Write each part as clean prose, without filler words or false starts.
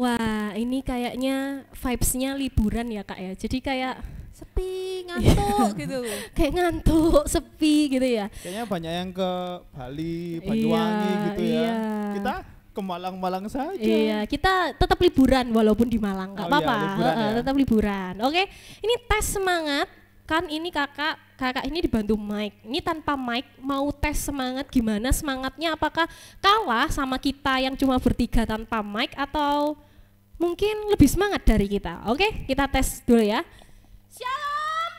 Wah, ini kayaknya vibes-nya liburan ya Kak ya. Jadi kayak Sepi, ngantuk gitu. kayak ngantuk, sepi gitu ya. Kayaknya banyak yang ke Bali, Iya, Banyuwangi gitu ya. iya. Kita ke Malang-Malang saja. Iya, kita tetap liburan walaupun di Malang, nggak Oh iya, apa-apa. liburan ya. Tetap liburan. Oke, ini tes semangat. Kan ini kakak ini dibantu mic. Ini tanpa mic mau tes semangat gimana semangatnya? Apakah kalah sama kita yang cuma bertiga tanpa mic atau mungkin lebih semangat dari kita? Oke, kita tes dulu ya. Shalom.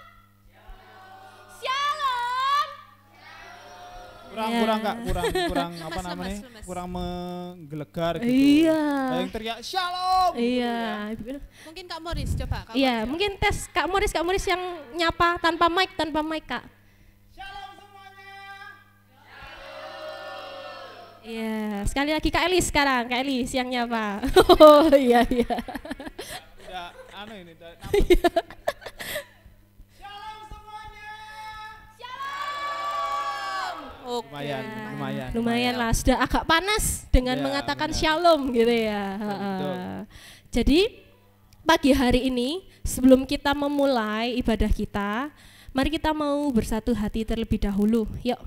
Shalom. Kurang Kak, kurang apa Lemes, namanya? lemes. Kurang menggelegar gitu. Iya. Ada yang teriak shalom. Iya. Mungkin Kak Moris coba. Kak Iya, Moris. mungkin tes Kak Moris yang nyapa tanpa mic Kak. Shalom semuanya. Iya, sekali lagi Kak Elis sekarang, Kak Elis yang nyapa. Oh iya. Udah anu ini udah Shalom semuanya. Oke. Lumayan. Lumayan lah, sudah agak panas dengan Ya, mengatakan benar. shalom gitu ya. Betul. Jadi pagi hari ini sebelum kita memulai ibadah kita, mari kita mau bersatu hati terlebih dahulu. Yuk,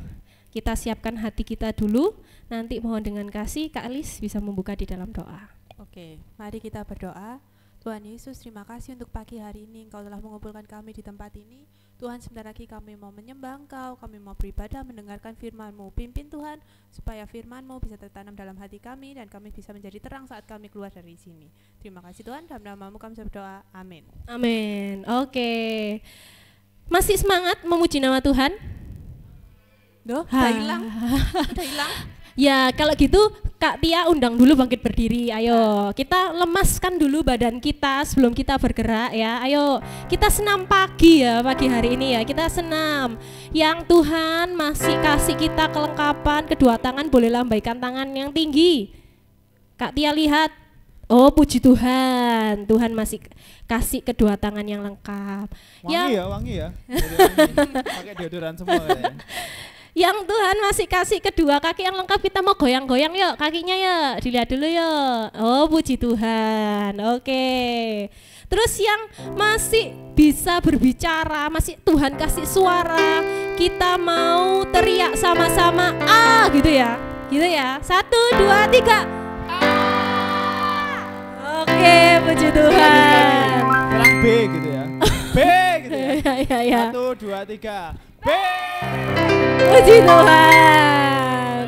kita siapkan hati kita dulu. Nanti mohon dengan kasih Kak Elis bisa membuka di dalam doa. Oke, mari kita berdoa. Tuhan Yesus, terima kasih untuk pagi hari ini Engkau telah mengumpulkan kami di tempat ini. Tuhan, sebentar lagi kami mau menyembah Engkau, kami mau beribadah, mendengarkan firman-Mu. Pimpin Tuhan, supaya firman-Mu bisa tertanam dalam hati kami dan kami bisa menjadi terang saat kami keluar dari sini. Terima kasih Tuhan, dalam nama-Mu kami bisa berdoa. Amin. Amin. Oke. Masih semangat memuji nama Tuhan? Duh, Ha. udah hilang. Udah hilang. Ya kalau gitu Kak Tia undang dulu bangkit berdiri. Ayo kita lemaskan dulu badan kita sebelum kita bergerak ya. Ayo kita senam pagi ya, pagi hari ini ya. Kita senam. Yang Tuhan masih kasih kita kelengkapan, kedua tangan boleh lambaikan tangan yang tinggi. Kak Tia lihat. Oh puji Tuhan, Tuhan masih kasih kedua tangan yang lengkap. Wangi ya. Jadi wangi. Pakai deodoran semua kayaknya. Yang Tuhan masih kasih kedua kaki yang lengkap, kita mau goyang-goyang yuk kakinya yuk, dilihat dulu yuk. Oh puji Tuhan, oke. Terus yang masih bisa berbicara, masih Tuhan kasih suara, kita mau teriak sama-sama gitu ya. 1, 2, 3 Oke puji Tuhan. Kurang B gitu ya. B gitu ya. Ya. 1, 2, 3 B. Puji Tuhan.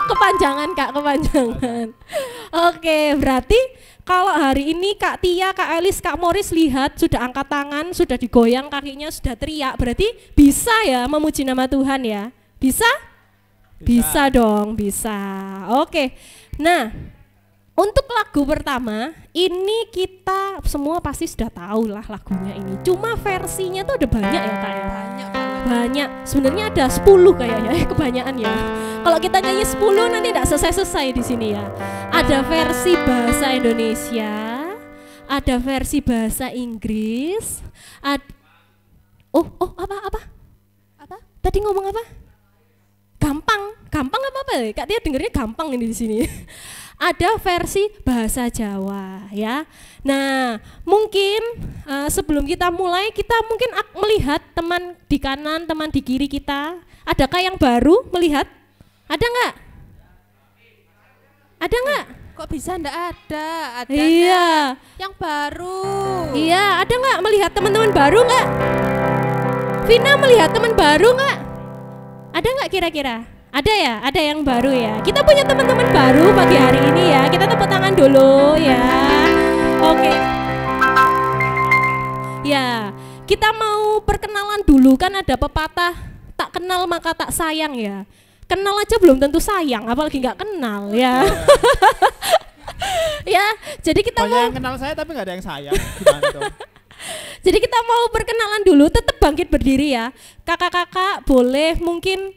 Kepanjangan Kak, kepanjangan. Oke, berarti kalau hari ini Kak Tia, Kak Elis, Kak Moris lihat sudah angkat tangan, sudah digoyang kakinya, sudah teriak, berarti bisa ya memuji nama Tuhan ya? Bisa? Bisa dong, bisa. Oke. Nah, untuk lagu pertama, ini kita semua pasti sudah tahu lah lagunya ini. Cuma versinya tuh ada banyak ya Kak ya? Banyak banget. Banyak, sebenarnya ada 10 kayaknya, kebanyakan ya. Kalau kita nyanyi 10 nanti tidak selesai-selesai di sini ya. Ada versi bahasa Indonesia, ada versi bahasa Inggris, apa? Apa? Tadi ngomong apa? Gampang apa? Kak Tia dengernya gampang ini di sini. Ada versi bahasa Jawa ya. Nah, mungkin sebelum kita mulai kita mungkin melihat teman di kanan, teman di kiri kita. Adakah yang baru melihat? Ada nggak? Ada nggak? Kok bisa ndak ada? Ada Iya. ndak? Yang baru. Iya, ada nggak melihat teman-teman baru nggak? Vina melihat teman baru nggak? Ada nggak kira-kira? Ada ya, ada yang baru ya. Kita punya teman-teman baru pagi hari ini ya. Kita tepuk tangan dulu ya. Oke. Ya, kita mau perkenalan dulu kan ada pepatah tak kenal maka tak sayang ya. Kenal aja belum tentu sayang, apalagi nggak kenal ya. Ya, jadi kita Banyak mau yang kenal saya tapi nggak ada yang sayang. Gimana dong? Jadi kita mau perkenalan dulu, tetap bangkit berdiri ya. Kakak-kakak boleh mungkin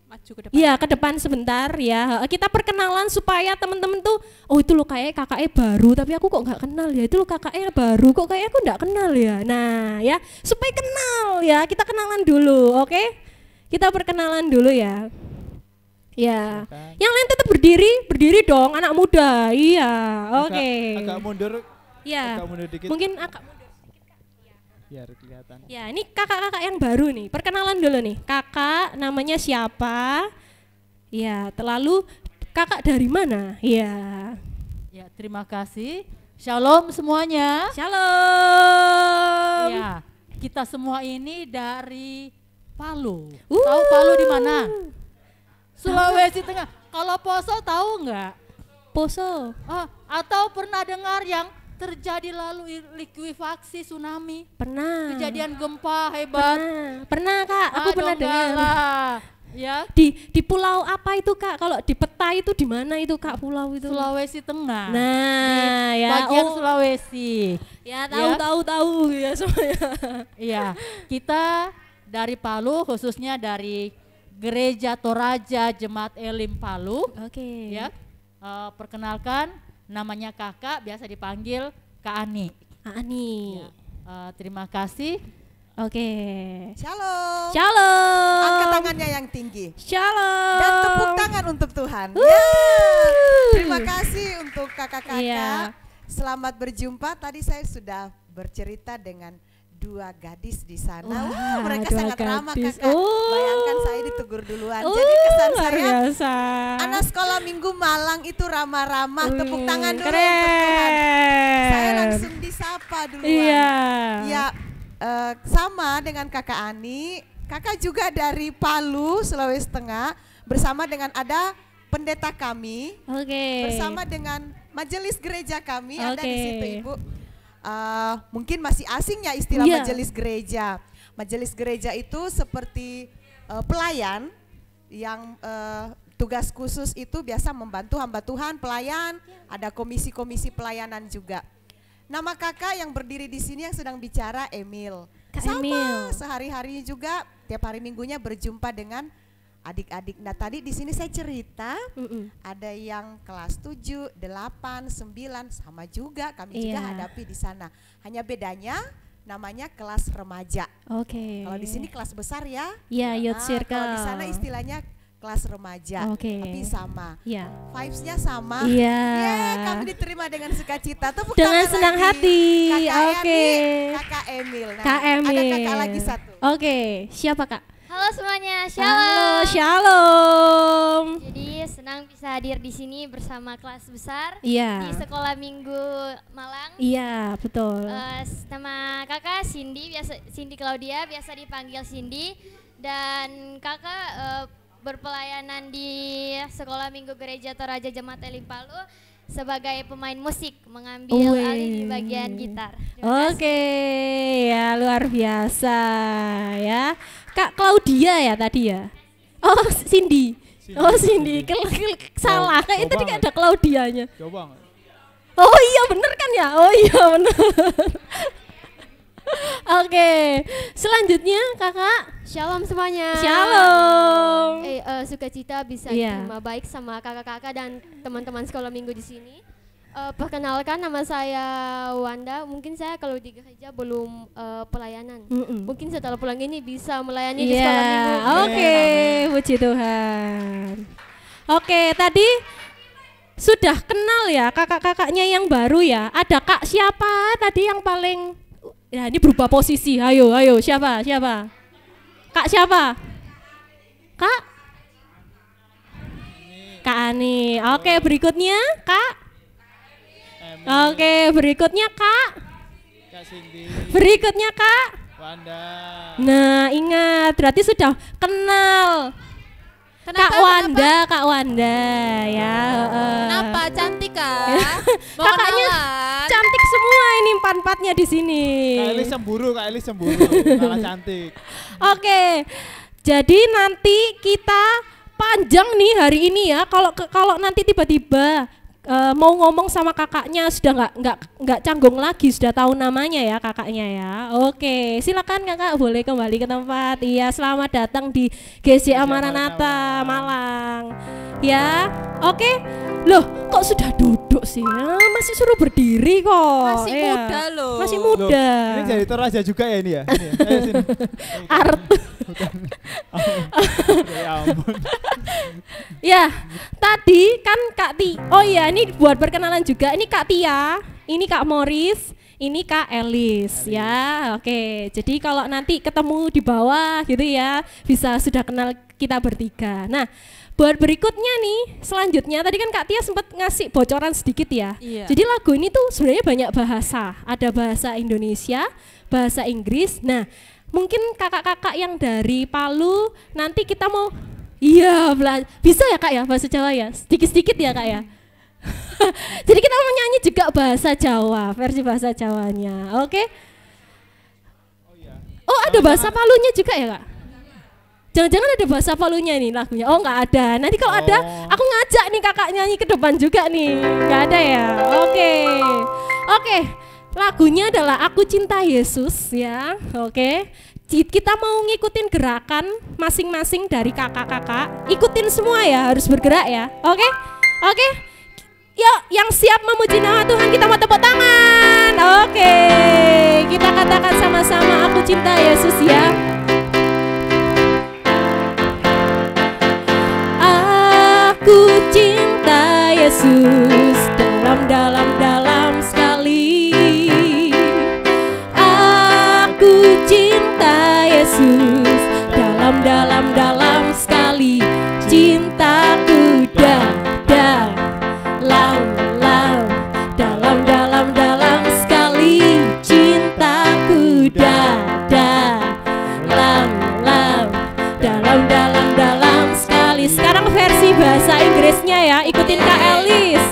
Maju ke depan. ya ke depan sebentar ya. Kita perkenalan supaya teman-teman tuh, oh itu loh kayak kakaknya baru, tapi aku kok nggak kenal ya. Itu loh kakaknya baru, kok kayak aku nggak kenal ya. Nah ya, supaya kenal ya, kita kenalan dulu, oke? Kita perkenalan dulu ya. Ya. Silakan. Yang lain tetap berdiri, berdiri dong, anak muda. Iya, oke. Agak mundur, Ya, agak mundur dikit. mungkin agak. Biar kelihatan. Ya, ini kakak-kakak yang baru nih. Perkenalan dulu nih. Kakak namanya siapa? Ya, lalu kakak dari mana? Ya. Ya, terima kasih. Shalom semuanya. Shalom. Ya, kita semua ini dari Palu. Uh. Tahu Palu di mana? Sulawesi Tengah. Kalau Poso tahu nggak? Poso. Atau pernah dengar yang terjadi lalu likuifaksi tsunami? Pernah. Kejadian gempa hebat. Pernah Kak, aku pernah dong, dengar. lah. Ya, Di pulau apa itu Kak? Kalau di peta itu di mana itu Kak pulau itu? Sulawesi Tengah. Nah, ya. Bagian Sulawesi. Ya, Ya. tahu ya semuanya. Iya, kita dari Palu, khususnya dari Gereja Toraja Jemaat Elim Palu. Oke. Ya, perkenalkan, namanya kakak, biasa dipanggil Kak Ani. Ani. Ya, terima kasih. Oke. Shalom. Shalom. Angkat tangannya yang tinggi. Shalom. Dan tepuk tangan untuk Tuhan. Wuh. Ya. Terima kasih untuk kakak-kakak. Iya. Selamat berjumpa. Tadi saya sudah bercerita dengan 2 gadis di sana. Wah, Mereka 2 sangat ramah gadis. kakak. Oh. Bayangkan saya ditegur duluan. Jadi kesan luar saya, biasa. anak sekolah minggu Malang itu ramah-ramah. Tepuk tangan dulu keren. untuk Tuhan. Saya langsung disapa duluan. Iya. Ya, sama dengan kakak Ani, kakak juga dari Palu, Sulawesi Tengah, bersama dengan ada pendeta kami, Oke. bersama dengan majelis gereja kami, ada di Oke. situ Ibu. Mungkin masih asing ya istilah Iya. majelis gereja. Majelis gereja itu seperti pelayan yang tugas khusus itu biasa membantu hamba Tuhan, pelayan, ada komisi-komisi pelayanan juga. Nama kakak yang berdiri di sini yang sedang bicara Emil. Kak Sama, Emil. sehari-hari juga tiap hari minggunya berjumpa dengan adik-adik. Nah, tadi di sini saya cerita ada yang kelas 7, 8, 9 sama juga kami juga Iya. hadapi di sana. Hanya bedanya namanya kelas remaja. Oke. Kalau di sini kelas besar ya. Ya, youth circle. Kalau di sana istilahnya kelas remaja. Oke. Tapi sama. Ya. Vibes-nya sama. Iya. Yeay, kami diterima dengan sukacita. Tepuk Dengan tangan senang lagi. hati. Kakak Oke. Yani, kakak Emil. Nah, Kak Emil. ada kakak lagi satu. Oke, siapa Kak? Halo semuanya, Halo, shalom. shalom. Jadi senang bisa hadir di sini bersama kelas besar Iya. di Sekolah Minggu Malang. Iya, betul. Nama kakak Cindy, Cindy Claudia, biasa dipanggil Cindy. Dan kakak berpelayanan di Sekolah Minggu Gereja Toraja Jemaat Elim Palu sebagai pemain musik, mengambil Wih. alih di bagian gitar. Terima kasih. Oke, ya luar biasa ya. Kak Claudia ya tadi ya? Oh, Cindy. Oh, Cindy. Salah, kayak Jauh tadi banget. ada Claudianya. Jauh banget. Oh iya bener kan ya? Oh iya bener. Oke, selanjutnya kakak. Shalom semuanya. Shalom. Sukacita bisa Iya. diterima baik sama kakak-kakak dan teman-teman sekolah minggu di sini. Perkenalkan, nama saya Wanda. Mungkin saya kalau di gereja belum pelayanan. Mungkin setelah pulang ini bisa melayani di sekolah minggu. Oke, puji Tuhan. Oke, tadi sudah kenal ya kakak-kakaknya yang baru ya. Ada kak siapa tadi yang paling? Ya ini berubah posisi. Ayo, siapa? Kak siapa? Kak? Kak Ani. Oke, berikutnya Kak. Emil, Oke, berikutnya Kak. Kak Cindy, Berikutnya Kak. Wanda. Nah, ingat berarti sudah kenal. Kak Wanda ya. Kenapa cantik kak? Mau Kakaknya kenalan? cantik semua ini empat-empatnya di sini. Kak Elis cemburu, kalah cantik. Oke. Jadi nanti kita panjang nih hari ini ya. Kalau nanti tiba-tiba mau ngomong sama kakaknya sudah nggak canggung lagi, sudah tahu namanya ya kakaknya ya. Oke, silakan kakak boleh kembali ke tempat. Iya, selamat datang di GCA Maranatha Malang. Ya, oke. Loh, kok sudah duduk sih? Masih suruh berdiri kok. Masih muda loh. Masih Loh, muda. ini jadi Toraja juga ya ini ya? Ini ya? Ayo sini. Art. Ya ampun. Ya, tadi kan Kak Tia. Oh iya, ini buat perkenalan juga. Ini Kak Tia, ini Kak Morris, ini Kak Elis ya. Oke, jadi kalau nanti ketemu di bawah gitu ya, bisa sudah kenal kita bertiga. Nah, buat berikutnya nih, selanjutnya tadi kan Kak Tia sempat ngasih bocoran sedikit ya. Iya. Jadi lagu ini tuh sebenarnya banyak bahasa. Ada bahasa Indonesia, bahasa Inggris. Nah, mungkin kakak-kakak yang dari Palu nanti kita mau bisa ya Kak ya bahasa Jawa ya? Sedikit-sedikit ya Kak ya? Jadi kita mau nyanyi juga bahasa Jawa, versi bahasa Jawanya. Oke? Oh, ada bahasa Palunya juga ya Kak? Jangan-jangan ada bahasa Palunya nih lagunya. Oh, nggak ada. Nanti kalau ada, aku ngajak nih kakak nyanyi ke depan juga nih. Nggak ada ya? Oke. Lagunya adalah Aku Cinta Yesus ya. Oke. Kita mau ngikutin gerakan masing-masing dari kakak-kakak. Ikutin semua ya, harus bergerak ya. Oke? Yuk, yang siap memuji nama Tuhan kita mau tepuk tangan. Oke. Kita katakan sama-sama Aku Cinta Yesus ya. Aku cinta Yesus dalam sekali. Aku cinta Yesus dalam sekali. Cintaku dalam sekali. Cintaku dalam sekali. Sekarang versi bahasa Inggrisnya ya, ikutin Kak Elis.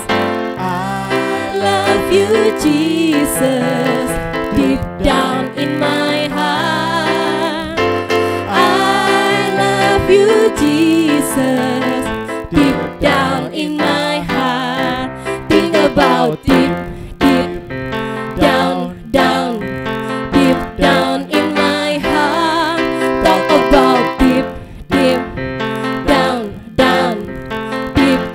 I love you Jesus, deep down in my heart. I love you Jesus, deep down in my heart. Think about deep down in my heart. Talk about deep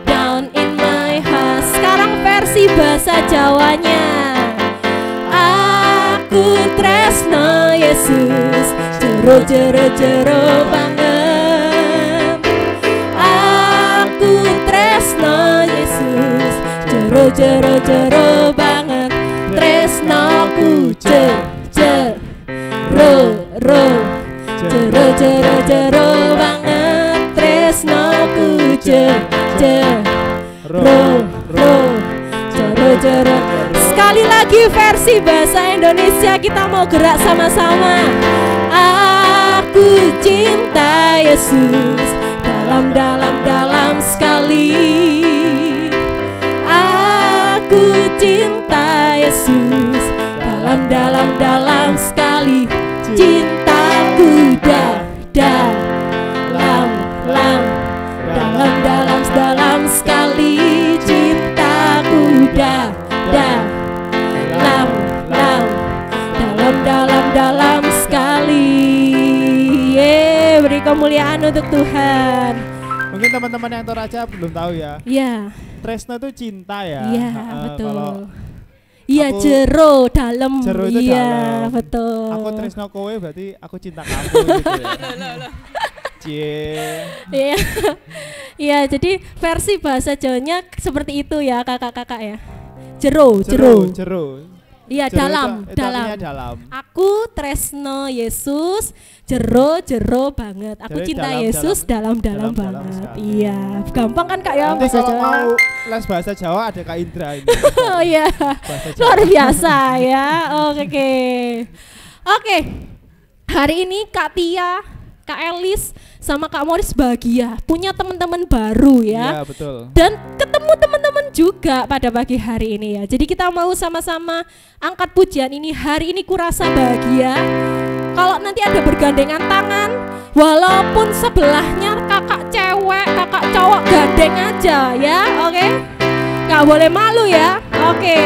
down in my heart. Sekarang versi bahasa Jawanya. Aku tresno Yesus, jero banget. Aku tresno Yesus, jero banget. Tresnoku jero banget. Tresnoku jero. Sekali lagi versi bahasa Indonesia, kita mau gerak sama-sama. Aku cinta Yesus dalam sekali. Aku cinta Yesus dalam sekali. Cintaku dalam sekali. Cintaku dalam sekali. Beri kemuliaan untuk Tuhan. Mungkin teman-teman yang Toraja belum tahu ya. Iya. Tresno itu cinta ya. Iya, Kalau betul. Iya, aku- jero dalam. Jero itu Iya, dalam. betul. Aku tresno kowe berarti aku cinta kamu gitu ya. Cie. Iya. Iya, jadi versi bahasa Jawanya seperti itu ya, kakak-kakak ya. Jero. Iya, Jero dalam. itu artinya dalam. Aku tresno Yesus, jero banget. Aku Jadi cinta dalam, Yesus dalam dalam banget. sekali. Iya, gampang kan Kak ya Nanti bahasa kalau Jawa? mau les bahasa Jawa ada Kak Indra ini. Oh iya, Bahasa Jawa. luar biasa ya. Oke. Hari ini Kak Tia, Kak Elis, sama Kak Morris bahagia punya teman-teman baru ya. Iya, betul. Dan ketemu teman-teman juga pada pagi hari ini ya. Jadi kita mau sama-sama angkat pujian ini. Hari ini kurasa bahagia. Kalau nanti ada bergandengan tangan, walaupun sebelahnya kakak cewek, kakak cowok, gandeng aja ya, oke? Gak boleh malu ya, oke.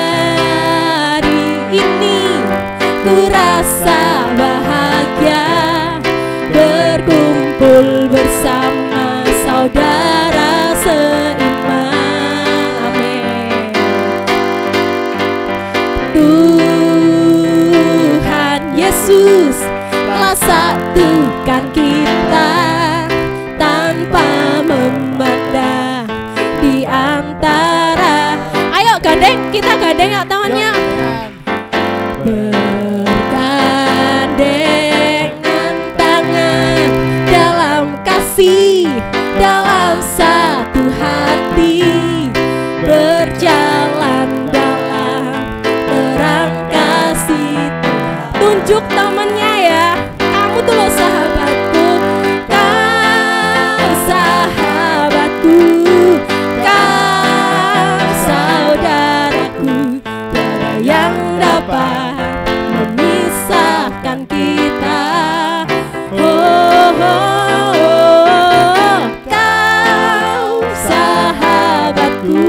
Hari ini ku rasa bahagia berkumpul bersama saudara seiman. Amin. Tuhan Yesus telah satukan kita tanpa memandang di antara. Ayo gandeng, kita gandeng ya tangannya. Bergandengan tangan dalam kasih, dalam satu hati, berjalan dalam terang kasih Tuhan. Tunjuk temannya ya, kamu tuh loh sahabatku, kau sahabatku, kau saudaraku, tiada yang dapat memisahkan kita. Oh, oh, oh, kau sahabatku,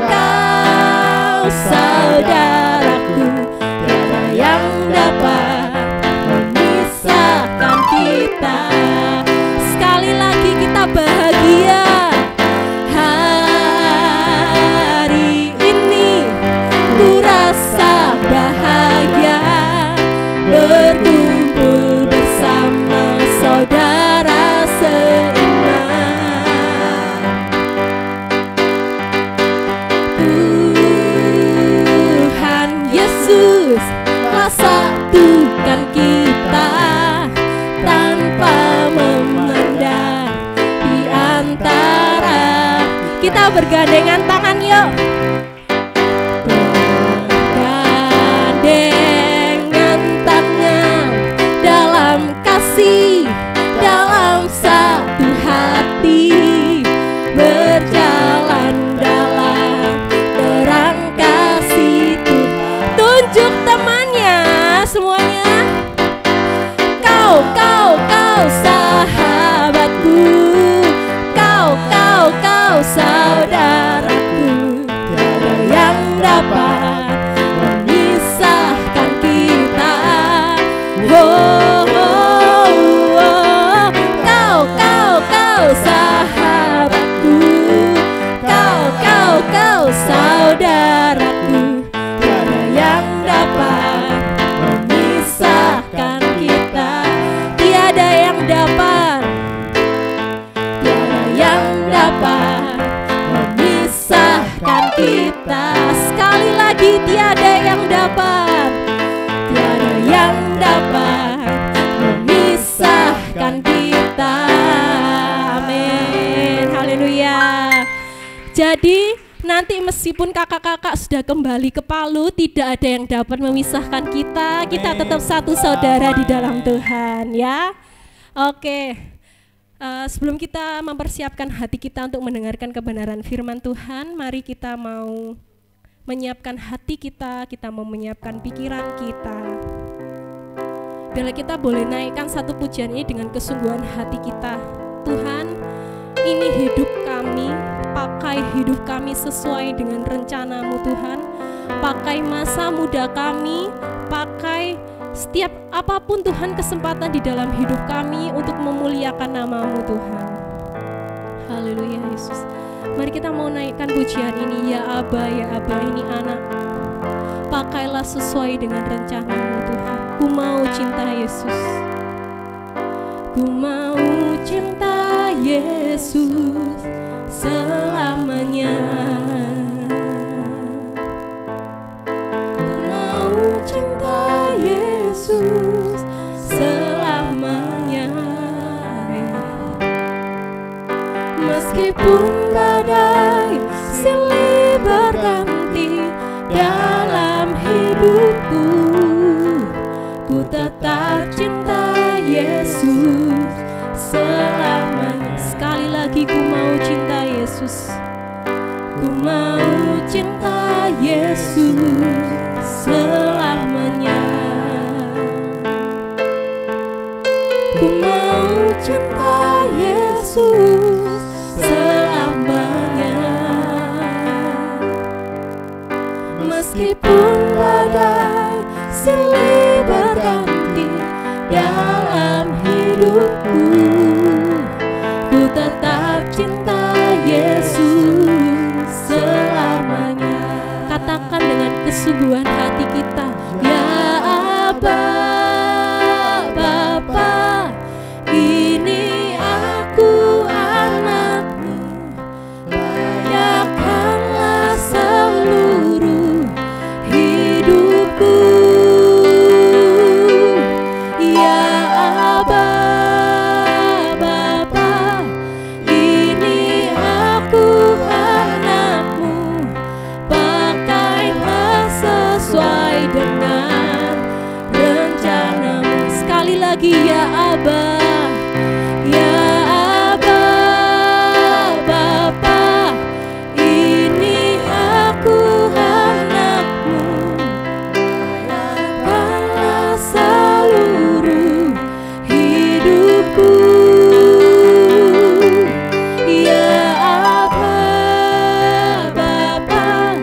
kau saudaraku, tiada yang dapat memisahkan kita. Sekali lagi kita bahagia hari ini, ku rasa bahagia berkumpul bersama saudara seiman. Tuhan Yesus telah satukan kita tanpa memandang di antara. Kita bergandengan tangan yuk. Bergandengan tangan dalam kasih, dalam satu hati, berjalan dalam terang kasih Tuhan. Tunjuk temannya semuanya. Kau sahabatku, kau saudaraku, tiada yang dapat memisahkan kita. Oh, oh, oh, kau sahabatku, kau saudaraku, tiada yang dapat memisahkan kita. Tiada yang dapat memisahkan kita. Sekali lagi, tiada yang dapat memisahkan kita. Amin. Haleluya. Jadi nanti meskipun kakak-kakak sudah kembali ke Palu, tidak ada yang dapat memisahkan kita. Kita tetap satu saudara di dalam Tuhan ya. Oke. Sebelum kita mempersiapkan hati kita untuk mendengarkan kebenaran firman Tuhan, mari kita mau menyiapkan hati kita mau menyiapkan pikiran kita. Bila kita boleh naikkan satu pujian ini dengan kesungguhan hati kita. Tuhan, ini hidup kami, pakai hidup kami sesuai dengan rencana-Mu Tuhan. Pakai masa muda kami, pakai setiap apapun Tuhan kesempatan di dalam hidup kami untuk memuliakan nama-Mu Tuhan. Haleluya Yesus. Mari kita mau naikkan pujian ini. Ya Aba, ini anak. Pakailah sesuai dengan rencana-Mu Tuhan. Ku mau cinta Yesus. Ku mau cinta Yesus selamanya. Ku mau cinta Yesus selamanya. Meskipun badai silih berganti dalam hidupku, ku tetap cinta Yesus selamanya. Sekali lagi, ku mau cinta Yesus. Ku mau cinta Yesus selamanya. Ku mau cinta Yesus selamanya. Meskipun badai silih lagi ya Abah, ya Abah, Bapa, ini aku anakmu, layankanlah seluruh hidupku. Ya Abah, Bapa,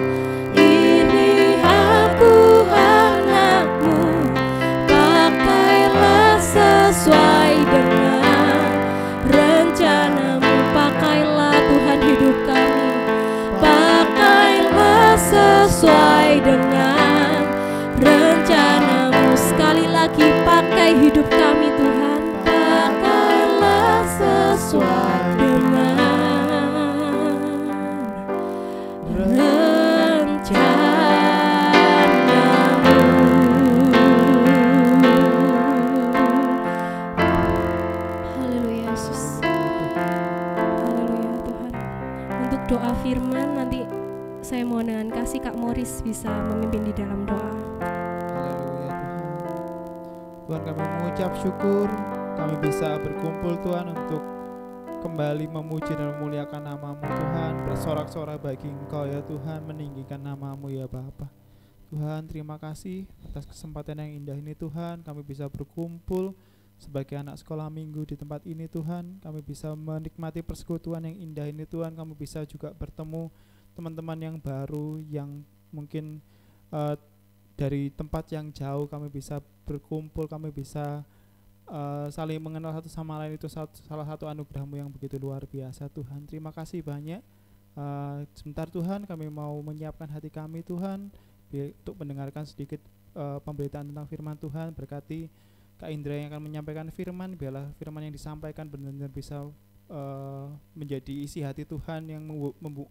ini aku anakmu, pakailah sesuai dengan rencanamu. Pakailah Tuhan hidup kami, pakailah sesuai dengan rencanamu. Sekali lagi pakai hidup kami Tuhan, pakailah sesuai dengan Haleluya Yesus. Haleluya Tuhan. Untuk doa firman nanti saya mohon dengan kasih Kak Morris bisa memimpin di dalam doa. Haleluya Tuhan. Tuhan, kami mengucap syukur kami bisa berkumpul Tuhan untuk kembali memuji dan memuliakan nama-Mu Tuhan, bersorak-sorai bagi Engkau ya Tuhan, meninggikan nama-Mu ya Bapa. Tuhan, terima kasih atas kesempatan yang indah ini Tuhan, kami bisa berkumpul sebagai anak sekolah minggu di tempat ini Tuhan. Kami bisa menikmati persekutuan yang indah ini Tuhan, kami bisa juga bertemu teman-teman yang baru yang mungkin dari tempat yang jauh. Kami bisa berkumpul, kami bisa saling mengenal satu sama lain. Itu salah satu anugerah-Mu yang begitu luar biasa Tuhan. Terima kasih banyak. Sebentar Tuhan, kami mau menyiapkan hati kami Tuhan untuk mendengarkan sedikit pemberitaan tentang firman Tuhan. Berkati Kak Indra yang akan menyampaikan firman, biarlah firman yang disampaikan benar-benar bisa menjadi isi hati Tuhan yang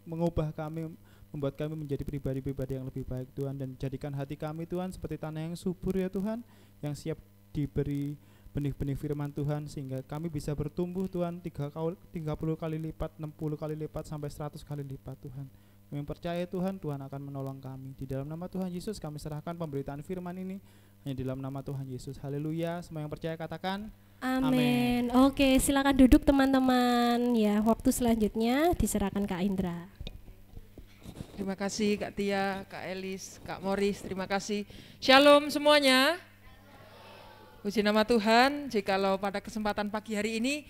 mengubah kami, membuat kami menjadi pribadi-pribadi yang lebih baik Tuhan. Dan jadikan hati kami Tuhan seperti tanah yang subur ya Tuhan, yang siap diberi benih-benih firman Tuhan, sehingga kami bisa bertumbuh Tuhan 30 kali lipat, 60 kali lipat, sampai 100 kali lipat Tuhan. Kami percaya Tuhan, Tuhan akan menolong kami. Di dalam nama Tuhan Yesus kami serahkan pemberitaan firman ini hanya di dalam nama Tuhan Yesus. Haleluya. Semua yang percaya katakan Amin. Oke, silakan duduk teman-teman. Ya, waktu selanjutnya diserahkan Kak Indra. Terima kasih Kak Tia, Kak Elis, Kak Morris, terima kasih. Shalom semuanya. Puji nama Tuhan. Jikalau pada kesempatan pagi hari ini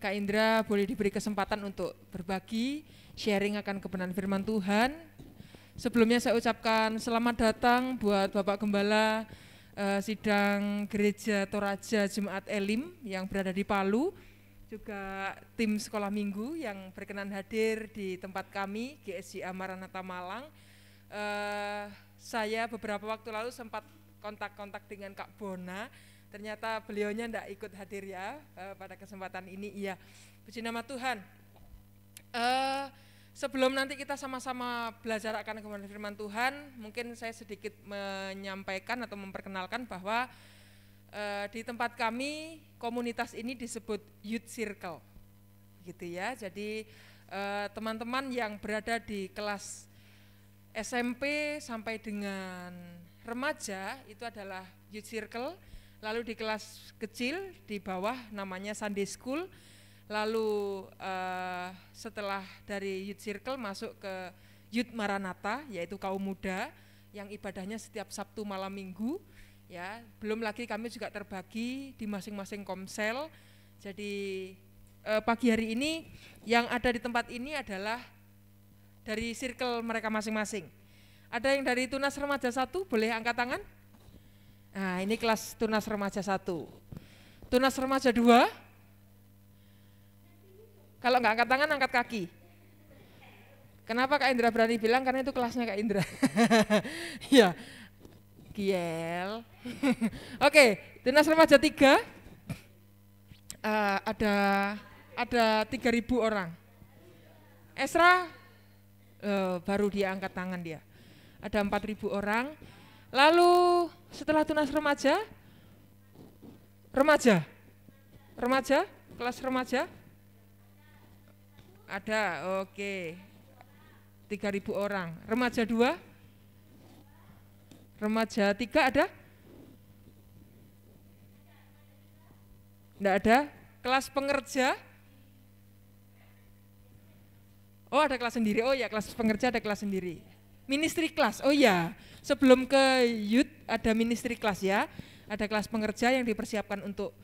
Kak Indra boleh diberi kesempatan untuk berbagi, sharing akan kebenaran firman Tuhan. Sebelumnya saya ucapkan selamat datang buat Bapak Gembala sidang Gereja Toraja Jemaat Elim yang berada di Palu, juga tim sekolah minggu yang berkenan hadir di tempat kami GSJA Maranatha Malang. Saya beberapa waktu lalu sempat kontak-kontak dengan Kak Bona, ternyata beliaunya tidak ikut hadir ya pada kesempatan ini. Iya, puji nama Tuhan. Sebelum nanti kita sama-sama belajar akan kebenaran firman Tuhan, mungkin saya sedikit menyampaikan atau memperkenalkan bahwa di tempat kami komunitas ini disebut Youth Circle, gitu ya. Jadi teman-teman yang berada di kelas SMP sampai dengan remaja itu adalah Youth Circle. Lalu di kelas kecil di bawah namanya Sunday School. Lalu setelah dari Youth Circle masuk ke Youth Maranatha, yaitu kaum muda yang ibadahnya setiap Sabtu malam minggu. Ya, belum lagi kami juga terbagi di masing-masing komsel. Jadi pagi hari ini yang ada di tempat ini adalah dari circle mereka masing-masing. Ada yang dari Tunas Remaja 1, boleh angkat tangan? Nah, ini kelas Tunas Remaja 1. Tunas Remaja 2, kalau nggak angkat tangan, angkat kaki. Kenapa Kak Indra berani bilang? Karena itu kelasnya Kak Indra. Ya, Giel. Oke, Tunas Remaja 3, ada 3.000 orang. Esra, baru dia angkat tangan dia. Ada 4.000 orang. Lalu setelah Tunas Remaja, kelas remaja, ada, oke, 3.000 orang. Remaja 2, remaja 3 ada? Enggak ada. Kelas pengerja? Oh, ada kelas sendiri. Oh ya, kelas pengerja ada kelas sendiri. Ministry kelas. Oh ya, sebelum ke youth ada ministry kelas ya. Ada kelas pengerja yang dipersiapkan untuk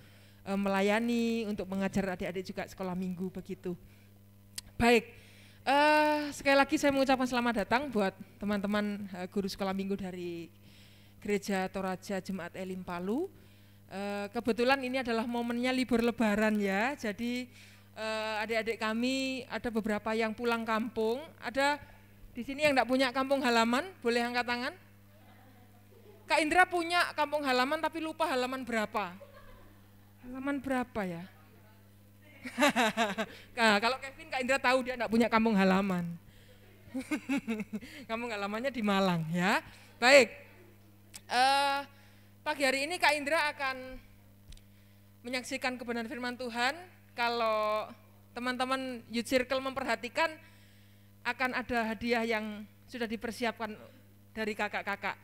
melayani, untuk mengajar adik-adik juga sekolah minggu begitu. Baik, sekali lagi saya mengucapkan selamat datang buat teman-teman guru sekolah minggu dari Gereja Toraja Jemaat Elim Palu. Kebetulan ini adalah momennya libur lebaran ya, jadi adik-adik kami ada beberapa yang pulang kampung. Ada di sini yang enggak punya kampung halaman, boleh angkat tangan? Kak Indra punya kampung halaman tapi lupa halaman berapa? Halaman berapa ya? Nah, kalau Kevin, Kak Indra tahu dia enggak punya kampung halaman. Kampung halamannya di Malang ya. Baik, pagi hari ini Kak Indra akan menyaksikan kebenaran firman Tuhan. Kalau teman-teman Youth Circle memperhatikan, akan ada hadiah yang sudah dipersiapkan dari kakak-kakak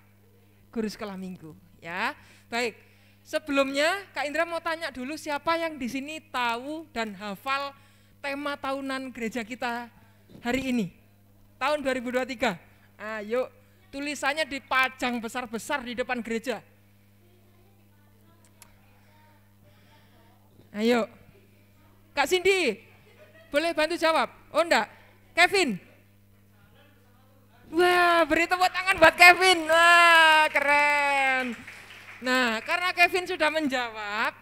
guru sekolah minggu ya. Baik, sebelumnya Kak Indra mau tanya dulu, siapa yang di sini tahu dan hafal tema tahunan gereja kita hari ini, tahun 2023? Ayo, tulisannya dipajang besar-besar di depan gereja. Ayo, Kak Cindy, boleh bantu jawab? Oh enggak, Kevin? Wah, beri tepuk tangan buat Kevin. Wah, keren. Nah, karena Kevin sudah menjawab,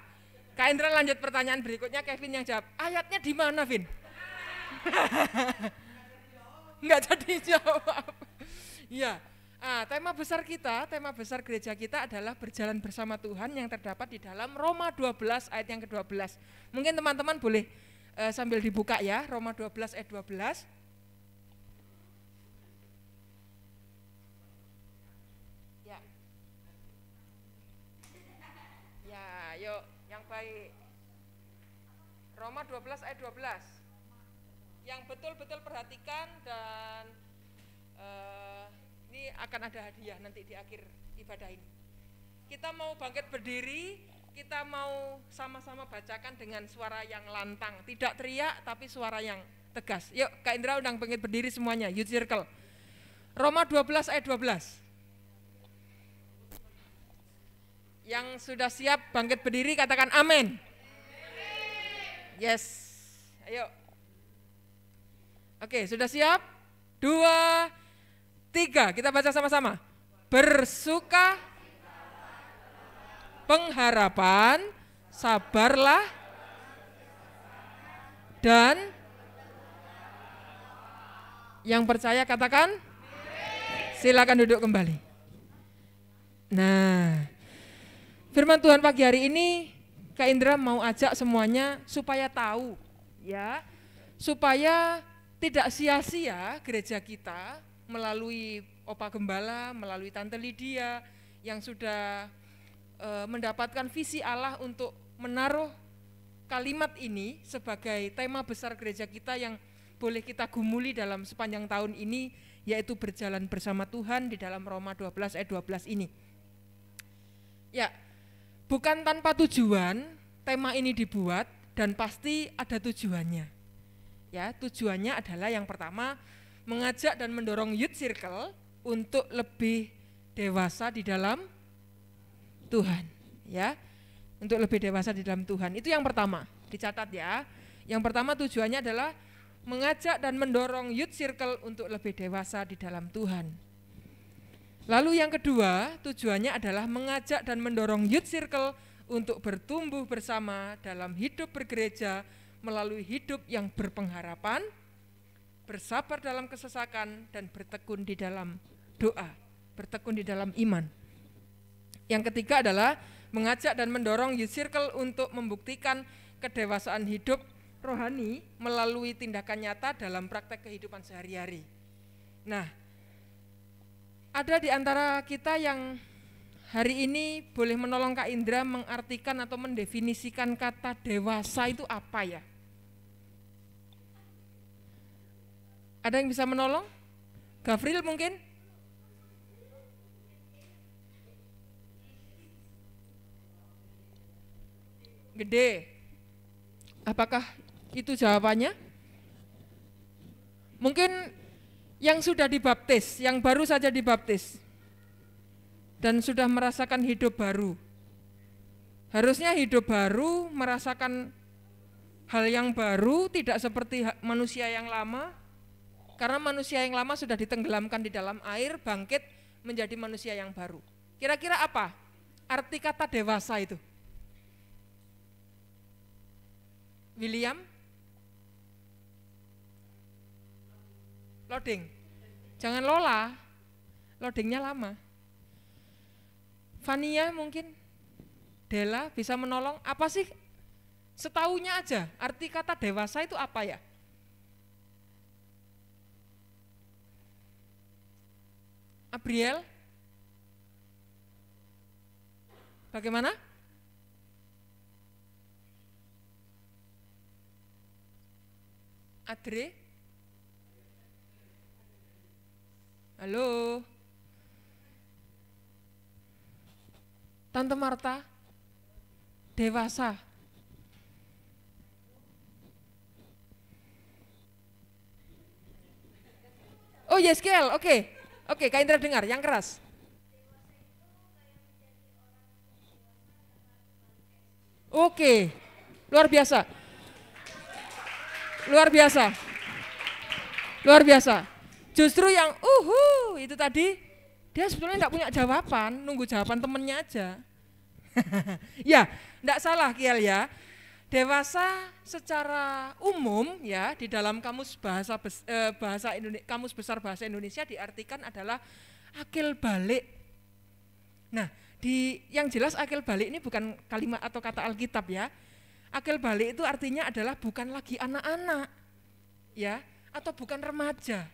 Kak Indra lanjut pertanyaan berikutnya. Kevin yang jawab. Ayatnya di mana, Vin? Enggak jadi jawab. Iya. Tema besar kita, tema besar gereja kita adalah berjalan bersama Tuhan yang terdapat di dalam Roma 12 ayat yang ke-12. Mungkin teman-teman boleh sambil dibuka ya, Roma 12 ayat 12. Yuk, yang baik. Roma 12 ayat 12. Yang betul-betul perhatikan dan ini akan ada hadiah nanti di akhir ibadah ini. Kita mau bangkit berdiri, kita mau sama-sama bacakan dengan suara yang lantang, tidak teriak tapi suara yang tegas. Yuk, Kak Indra undang bangkit berdiri semuanya, Youth Circle. Roma 12 ayat 12. Yang sudah siap bangkit berdiri katakan amin. Yes. Ayo. Oke, sudah siap? 2, 3, kita baca sama-sama. Bersuka pengharapan, sabarlah, dan yang percaya katakan. Silakan duduk kembali. Nah, firman Tuhan pagi hari ini Kak Indra mau ajak semuanya supaya tahu ya, supaya tidak sia-sia gereja kita melalui Opa Gembala, melalui Tante Lydia yang sudah mendapatkan visi Allah untuk menaruh kalimat ini sebagai tema besar gereja kita yang boleh kita gumuli dalam sepanjang tahun ini, yaitu berjalan bersama Tuhan di dalam Roma 12 ayat 12 ini. Ya, bukan tanpa tujuan tema ini dibuat dan pasti ada tujuannya. Ya, tujuannya adalah yang pertama mengajak dan mendorong Youth Circle untuk lebih dewasa di dalam Tuhan, ya. Untuk lebih dewasa di dalam Tuhan. Itu yang pertama, dicatat ya. Yang pertama tujuannya adalah mengajak dan mendorong Youth Circle untuk lebih dewasa di dalam Tuhan. Lalu yang kedua, tujuannya adalah mengajak dan mendorong Youth Circle untuk bertumbuh bersama dalam hidup bergereja melalui hidup yang berpengharapan, bersabar dalam kesesakan, dan bertekun di dalam doa, bertekun di dalam iman. Yang ketiga adalah mengajak dan mendorong Youth Circle untuk membuktikan kedewasaan hidup rohani melalui tindakan nyata dalam praktek kehidupan sehari-hari. Nah, ada di antara kita yang hari ini boleh menolong Kak Indra mengartikan atau mendefinisikan kata dewasa itu apa ya? Ada yang bisa menolong? Gavril mungkin? Gede. Apakah itu jawabannya? Mungkin yang sudah dibaptis, yang baru saja dibaptis dan sudah merasakan hidup baru. Harusnya hidup baru, merasakan hal yang baru, tidak seperti manusia yang lama. Karena manusia yang lama sudah ditenggelamkan di dalam air, bangkit menjadi manusia yang baru. Kira-kira apa arti kata dewasa itu? William? Loading. Jangan Lola, loadingnya lama. Fania mungkin, Della bisa menolong. Apa sih setaunya aja arti kata dewasa itu apa ya? Abriel? Bagaimana? Adre? Halo? Tante Marta? Dewasa? Oh Yeskel, oke. Oke, Kak Indra dengar, yang keras. Oke, luar biasa. Luar biasa. Luar biasa. Justru yang itu tadi, dia sebetulnya enggak punya jawaban, nunggu jawaban temennya aja. Ya, enggak salah Kiel ya. Dewasa secara umum ya di dalam kamus kamus besar bahasa Indonesia diartikan adalah akil balik. Nah, yang jelas akil balik ini bukan kalimat atau kata Alkitab ya. Akil balik itu artinya adalah bukan lagi anak-anak ya, atau bukan remaja.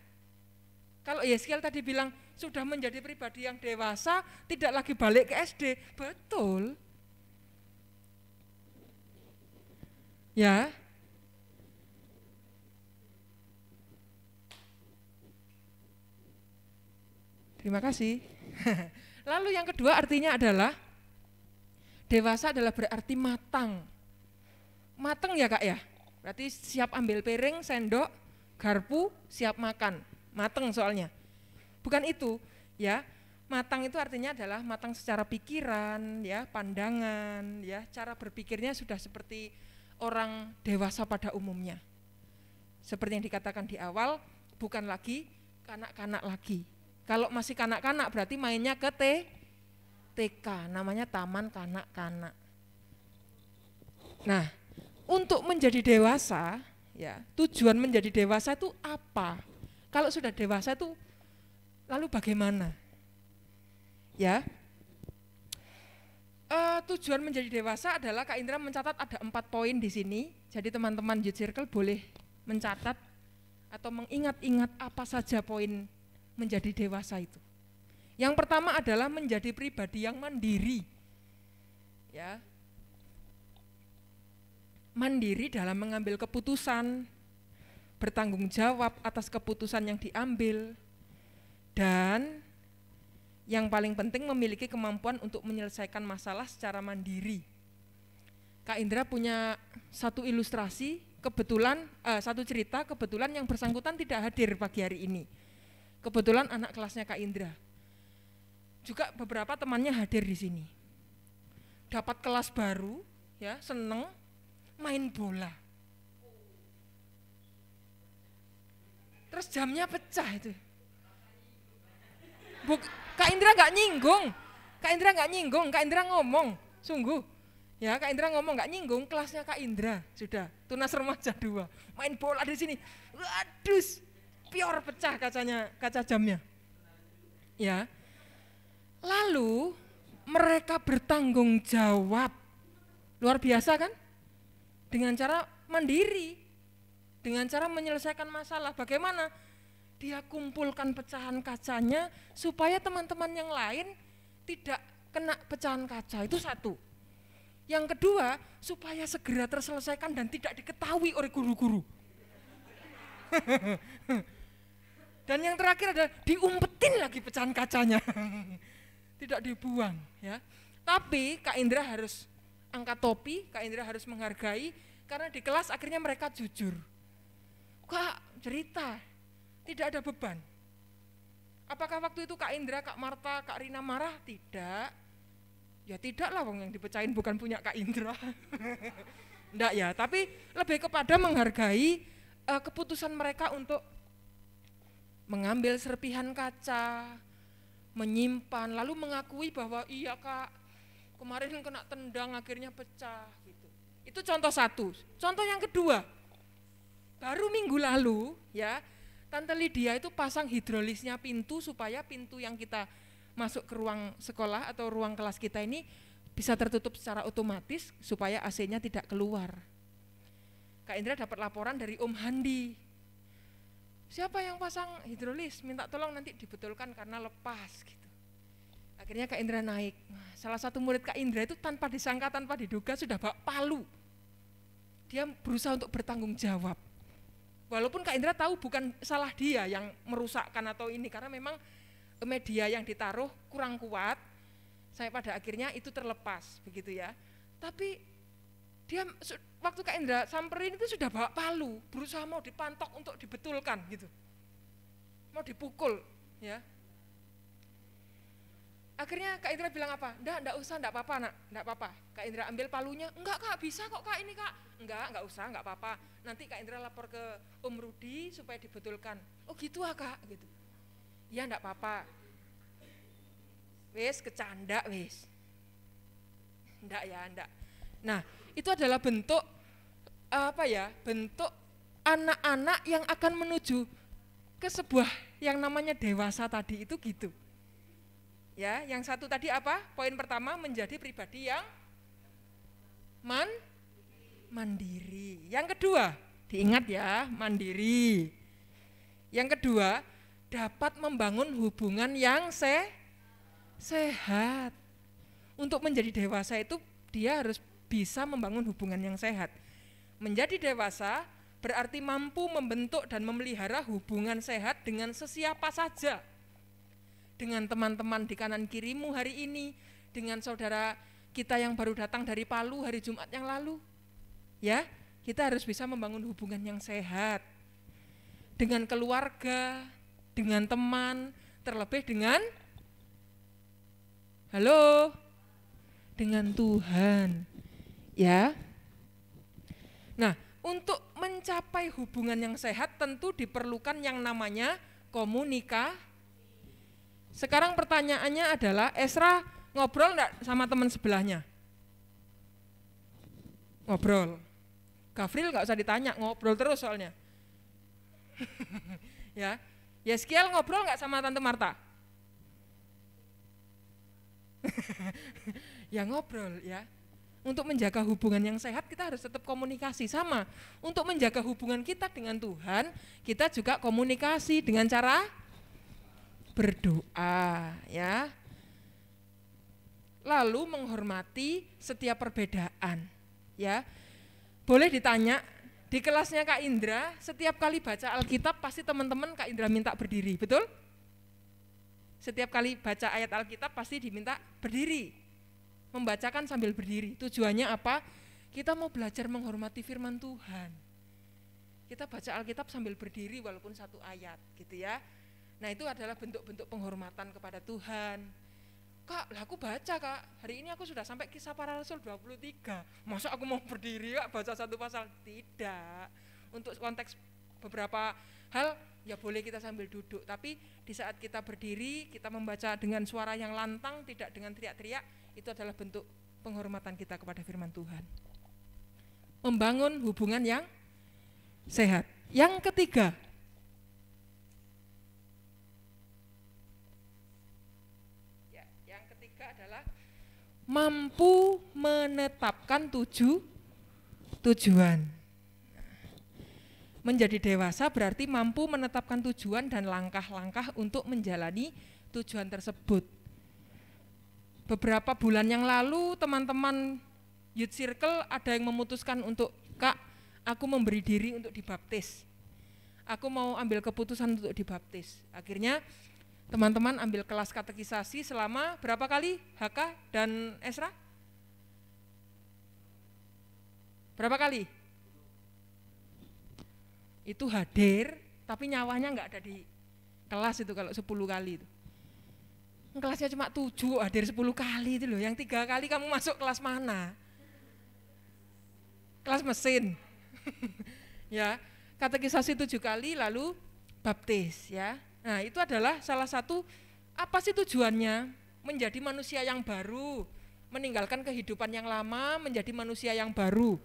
Kalau Yeskiel tadi bilang sudah menjadi pribadi yang dewasa, tidak lagi balik ke SD, betul. Ya. Terima kasih. Lalu yang kedua artinya adalah dewasa adalah berarti matang. Matang ya Kak ya? Berarti siap ambil piring, sendok, garpu, siap makan. Matang soalnya. Bukan itu, ya. Matang itu artinya adalah matang secara pikiran, ya, pandangan, ya, cara berpikirnya sudah seperti orang dewasa pada umumnya. Seperti yang dikatakan di awal, bukan lagi kanak-kanak lagi. Kalau masih kanak-kanak berarti mainnya ke TK, namanya taman kanak-kanak. Nah, untuk menjadi dewasa, ya, tujuan menjadi dewasa itu apa? Kalau sudah dewasa itu lalu bagaimana? Ya, tujuan menjadi dewasa adalah Kak Indra mencatat ada 4 poin di sini. Jadi teman-teman Youth Circle boleh mencatat atau mengingat-ingat apa saja poin menjadi dewasa itu. Yang pertama adalah menjadi pribadi yang mandiri. Ya. Mandiri dalam mengambil keputusan, bertanggung jawab atas keputusan yang diambil, dan yang paling penting memiliki kemampuan untuk menyelesaikan masalah secara mandiri. Kak Indra punya satu ilustrasi, satu cerita, kebetulan yang bersangkutan tidak hadir pagi hari ini. Kebetulan anak kelasnya Kak Indra. Juga beberapa temannya hadir di sini. Dapat kelas baru, ya, seneng main bola. Terus jamnya pecah itu. Kak Indra nggak nyinggung, Kak Indra ngomong, sungguh, ya Kak Indra ngomong nggak nyinggung, kelasnya Kak Indra sudah tunas remaja 2, main bola di sini, waduh, pior pecah kaca jamnya, ya. Lalu mereka bertanggung jawab, luar biasa kan, dengan cara mandiri. Dengan cara menyelesaikan masalah, bagaimana? Dia kumpulkan pecahan kacanya supaya teman-teman yang lain tidak kena pecahan kaca, itu satu. Yang kedua, supaya segera terselesaikan dan tidak diketahui oleh guru-guru. Dan yang terakhir adalah diumpetin lagi pecahan kacanya. Tidak dibuang, ya. Tapi Kak Indra harus angkat topi, Kak Indra harus menghargai Karena di kelas akhirnya mereka jujur. Kak, cerita, tidak ada beban. Apakah waktu itu Kak Indra, Kak Marta, Kak Rina marah? Tidak. Ya tidaklah, wong yang dipecahin bukan punya Kak Indra. Enggak ya, tapi lebih kepada menghargai keputusan mereka untuk mengambil serpihan kaca, menyimpan, lalu mengakui bahwa iya Kak, kemarin kena tendang akhirnya pecah gitu. Itu contoh satu. Contoh yang kedua, baru minggu lalu ya, Tante Lydia itu pasang hidrolisnya pintu supaya pintu yang kita masuk ke ruang sekolah atau ruang kelas kita ini bisa tertutup secara otomatis supaya AC-nya tidak keluar. Kak Indra dapat laporan dari Om Handi. Siapa yang pasang hidrolis? Minta tolong nanti dibetulkan karena lepas gitu. Akhirnya Kak Indra naik. Salah satu murid Kak Indra itu tanpa disangka, tanpa diduga sudah bawa palu. Dia berusaha untuk bertanggung jawab. Walaupun Kak Indra tahu bukan salah dia yang merusakkan atau ini, karena memang media yang ditaruh kurang kuat, saya pada akhirnya itu terlepas, begitu ya. Tapi dia waktu Kak Indra samperin itu sudah bawa palu, berusaha mau dipantok untuk dibetulkan gitu. Mau dipukul ya. Akhirnya Kak Indra bilang apa? Enggak usah, enggak apa-apa nak, enggak apa-apa. Kak Indra ambil palunya, enggak Kak, bisa kok Kak ini Kak. Enggak usah, enggak apa-apa. Nanti Kak Indra lapor ke Om Rudi supaya dibetulkan. Oh gitu ah Kak, gitu. Ya enggak apa-apa. Wes kecanda wes. Enggak ya, enggak. Nah, itu adalah bentuk apa ya? Bentuk anak-anak yang akan menuju ke sebuah yang namanya dewasa tadi itu gitu. Ya, yang satu tadi apa? Poin pertama, menjadi pribadi yang mandiri. Yang kedua, diingat ya, mandiri. Yang kedua, dapat membangun hubungan yang sehat. Untuk menjadi dewasa itu dia harus bisa membangun hubungan yang sehat. Menjadi dewasa berarti mampu membentuk dan memelihara hubungan sehat dengan sesiapa saja. Dengan teman-teman di kanan kirimu hari ini, dengan saudara kita yang baru datang dari Palu hari Jumat yang lalu. Ya, kita harus bisa membangun hubungan yang sehat. Dengan keluarga, dengan teman, terlebih dengan dengan Tuhan. Ya. Nah, untuk mencapai hubungan yang sehat tentu diperlukan yang namanya komunikasi. Sekarang pertanyaannya adalah, Esra ngobrol enggak sama teman sebelahnya? Ngobrol. Gavril enggak usah ditanya, ngobrol terus soalnya. Ya. Yeskiel ngobrol enggak sama Tante Marta? Ya ngobrol ya. Untuk menjaga hubungan yang sehat kita harus tetap komunikasi sama. Untuk menjaga hubungan kita dengan Tuhan, kita juga komunikasi dengan cara berdoa ya. Lalu menghormati setiap perbedaan ya. Boleh ditanya, di kelasnya Kak Indra setiap kali baca Alkitab pasti teman-teman Kak Indra minta berdiri, betul? Setiap kali baca ayat Alkitab pasti diminta berdiri, membacakan sambil berdiri. Tujuannya apa? Kita mau belajar menghormati firman Tuhan. Kita baca Alkitab sambil berdiri walaupun satu ayat gitu ya. Nah itu adalah bentuk-bentuk penghormatan kepada Tuhan. Kak, lah aku baca Kak, hari ini aku sudah sampai Kisah Para Rasul 23. Masa aku mau berdiri Kak baca satu pasal? Tidak. Untuk konteks beberapa hal ya boleh kita sambil duduk, tapi di saat kita berdiri, kita membaca dengan suara yang lantang, tidak dengan teriak-teriak, itu adalah bentuk penghormatan kita kepada firman Tuhan. Membangun hubungan yang sehat. Yang ketiga, adalah mampu menetapkan tujuan. Menjadi dewasa berarti mampu menetapkan tujuan dan langkah-langkah untuk menjalani tujuan tersebut. Beberapa bulan yang lalu teman-teman Youth Circle ada yang memutuskan untuk, Kak, aku memberi diri untuk dibaptis. Aku mau ambil keputusan untuk dibaptis. Akhirnya teman-teman ambil kelas katekisasi selama berapa kali Haka dan Esra? Berapa kali? itu hadir, tapi nyawanya nggak ada di kelas itu kalau 10 kali itu. Kelasnya cuma 7, hadir 10 kali itu loh, yang 3 kali kamu masuk kelas mana? Kelas mesin. Ya, katekisasi 7 kali lalu baptis ya. Nah, itu adalah salah satu apa sih tujuannya? Menjadi manusia yang baru, meninggalkan kehidupan yang lama, menjadi manusia yang baru.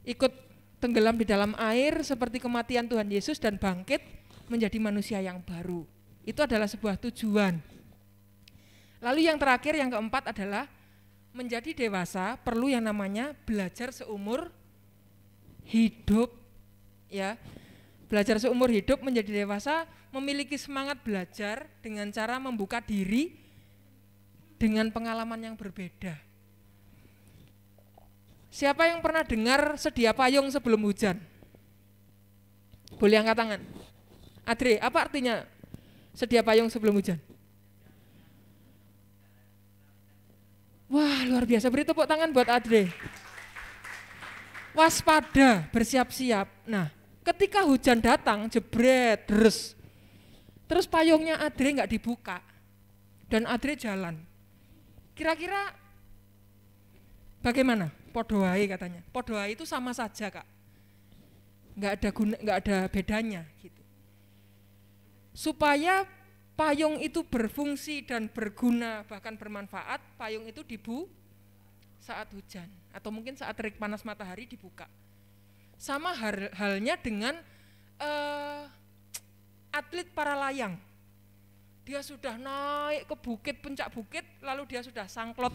Ikut tenggelam di dalam air seperti kematian Tuhan Yesus dan bangkit menjadi manusia yang baru. Itu adalah sebuah tujuan. Lalu yang terakhir, yang keempat adalah menjadi dewasa perlu yang namanya belajar seumur hidup ya. Belajar seumur hidup menjadi dewasa memiliki semangat belajar dengan cara membuka diri dengan pengalaman yang berbeda. Siapa yang pernah dengar sedia payung sebelum hujan? Boleh angkat tangan. Adre, apa artinya sedia payung sebelum hujan? Wah, luar biasa. Beri tepuk tangan buat Adre. Waspada, bersiap-siap. Nah, ketika hujan datang, jebret, terus payungnya Adre nggak dibuka dan Adre jalan. Kira-kira bagaimana? Podoai katanya. Podoai itu sama saja, Kak. Nggak ada bedanya gitu. Supaya payung itu berfungsi dan berguna bahkan bermanfaat, payung itu saat hujan atau mungkin saat terik panas matahari dibuka. Sama halnya dengan atlet para layang. Dia sudah naik ke bukit, puncak bukit, lalu dia sudah sangklot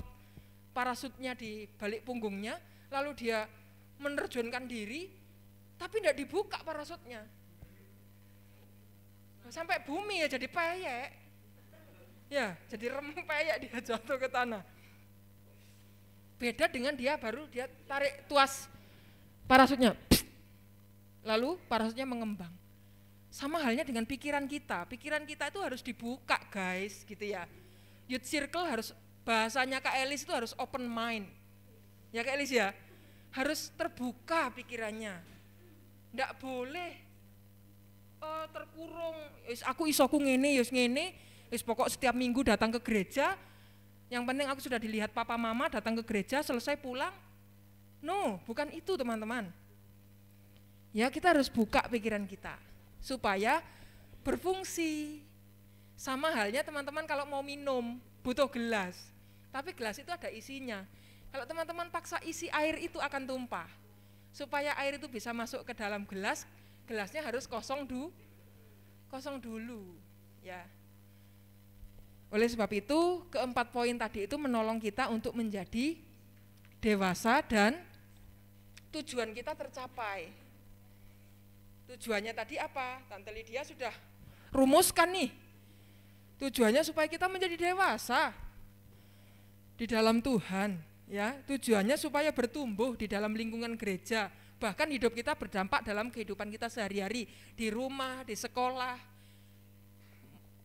parasutnya di balik punggungnya, lalu dia menerjunkan diri, tapi tidak dibuka parasutnya. Sampai bumi ya jadi peyek. Ya, jadi rempeyek dia jatuh ke tanah. Beda dengan dia tarik tuas parasutnya. Lalu parasutnya mengembang. Sama halnya dengan pikiran kita itu harus dibuka guys gitu ya. Youth Circle harus, bahasanya Kak Elis itu harus open mind. Ya Kak Elis ya, harus terbuka pikirannya. Nggak boleh terkurung, aku isoku ngene, pokok setiap minggu datang ke gereja, yang penting aku sudah dilihat papa mama datang ke gereja, selesai pulang. No, bukan itu teman-teman. Ya kita harus buka pikiran kita supaya berfungsi. Sama halnya teman-teman kalau mau minum butuh gelas, tapi gelas itu ada isinya. Kalau teman-teman paksa isi air itu akan tumpah. Supaya air itu bisa masuk ke dalam gelas, gelasnya harus kosong dulu ya. Oleh sebab itu keempat poin tadi itu menolong kita untuk menjadi dewasa dan tujuan kita tercapai. Tujuannya tadi apa? Tante Lydia sudah rumuskan nih. Tujuannya supaya kita menjadi dewasa di dalam Tuhan, ya. Tujuannya supaya bertumbuh di dalam lingkungan gereja, bahkan hidup kita berdampak dalam kehidupan kita sehari-hari, di rumah, di sekolah,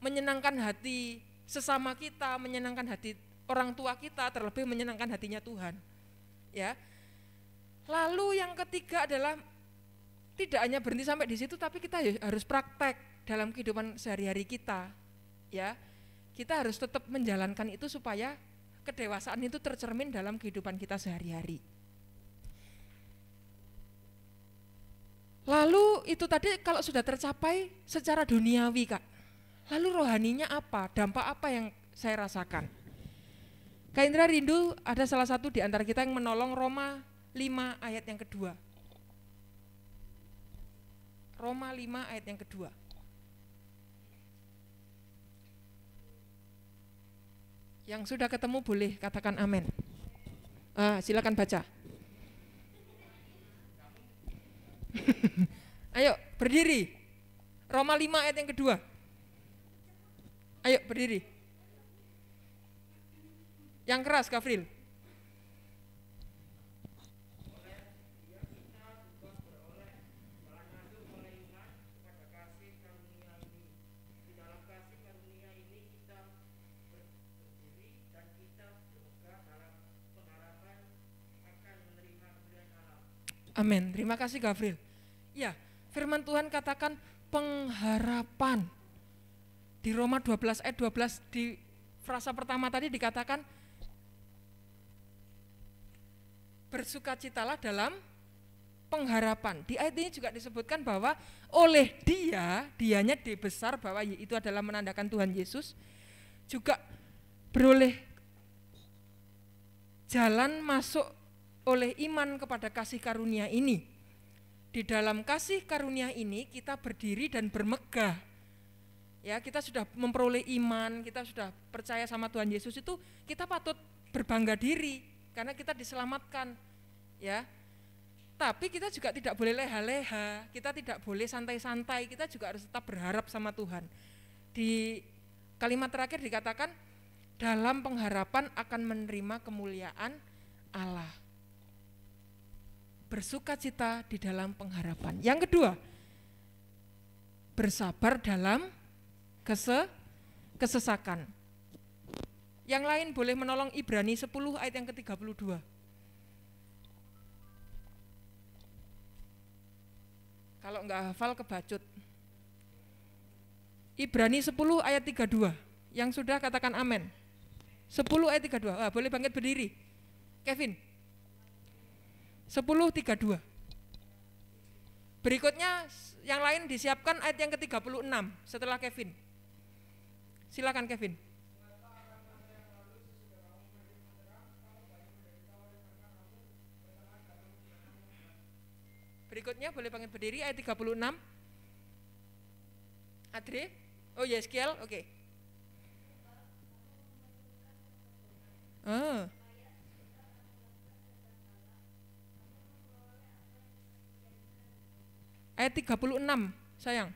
menyenangkan hati sesama kita, menyenangkan hati orang tua kita, terlebih menyenangkan hatinya Tuhan, ya. Lalu yang ketiga adalah tidak hanya berhenti sampai di situ, tapi kita harus praktek dalam kehidupan sehari-hari kita, ya. Kita harus tetap menjalankan itu supaya kedewasaan itu tercermin dalam kehidupan kita sehari-hari. Lalu itu tadi kalau sudah tercapai secara duniawi, Kak. Lalu rohaninya apa? Dampak apa yang saya rasakan? Kak Indra rindu ada salah satu di antara kita yang menolong Roma 5 ayat yang kedua. Roma 5 ayat yang kedua. Yang sudah ketemu boleh katakan amin. Silakan baca. Ayo berdiri. Roma 5 ayat yang kedua. Ayo berdiri. Yang keras Gavril. Amin. Terima kasih Gavril. Ya, Firman Tuhan katakan pengharapan. Di Roma 12 ayat 12 di frasa pertama tadi dikatakan bersukacitalah dalam pengharapan. Di ayat ini juga disebutkan bahwa oleh dianya dibesar, bahwa itu adalah menandakan Tuhan Yesus, juga beroleh jalan masuk oleh iman kepada kasih karunia ini. Di dalam kasih karunia ini kita berdiri dan bermegah. Ya, kita sudah memperoleh iman, kita sudah percaya sama Tuhan Yesus, itu kita patut berbangga diri karena kita diselamatkan. Ya. Tapi kita juga tidak boleh leha-leha, kita tidak boleh santai-santai, kita juga harus tetap berharap sama Tuhan. Di kalimat terakhir dikatakan, dalam pengharapan akan menerima kemuliaan Allah. Bersukacita di dalam pengharapan. Yang kedua, bersabar dalam kesesakan. Yang lain boleh menolong Ibrani 10 ayat yang ke-32. Kalau enggak hafal kebacut. Ibrani 10 ayat 32. Yang sudah katakan amin. 10 ayat 32. Boleh bangkit berdiri. Kevin. 10:32. Berikutnya yang lain disiapkan ayat yang ke-36 setelah Kevin. Silakan Kevin. Berikutnya boleh bangkit berdiri ayat 36. Adre? Oh Yeskiel, oke. Ayat 36, sayang.